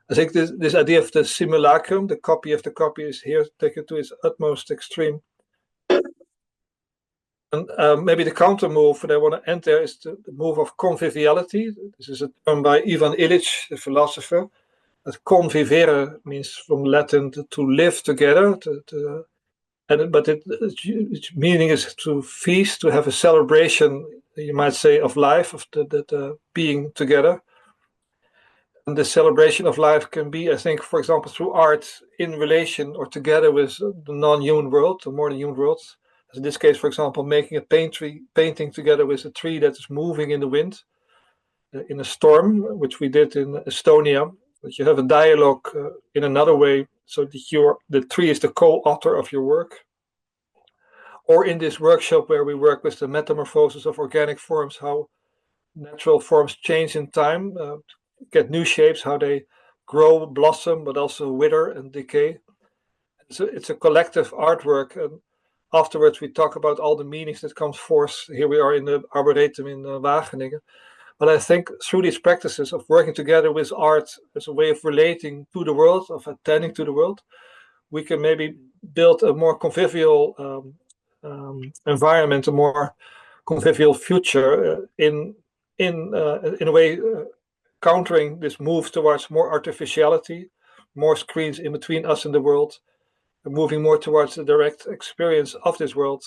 I think this idea of the simulacrum, the copy of the copy, is here taken to its utmost extreme. And maybe the counter move that I want to end there is the move of conviviality. This is a term by Ivan Illich, the philosopher. That convivere means from Latin to live together, but its meaning is to feast, to have a celebration, you might say, of life, of the being together. And the celebration of life can be, I think, for example, through art in relation or together with the non-human world, the more than human world. As in this case, for example, making a painting together with a tree that is moving in the wind, in a storm, which we did in Estonia. That you have a dialogue in another way, so that the tree is the co-author of your work. Or in this workshop where we work with the metamorphosis of organic forms, how natural forms change in time, get new shapes, how they grow, blossom, but also wither and decay. It's a collective artwork, and afterwards we talk about all the meanings that comes forth. Here we are in the Arboretum in Wageningen. But I think through these practices of working together with art as a way of relating to the world, of attending to the world, we can maybe build a more convivial environment, a more convivial future in a way countering this move towards more artificiality, more screens in between us and the world, and moving more towards the direct experience of this world.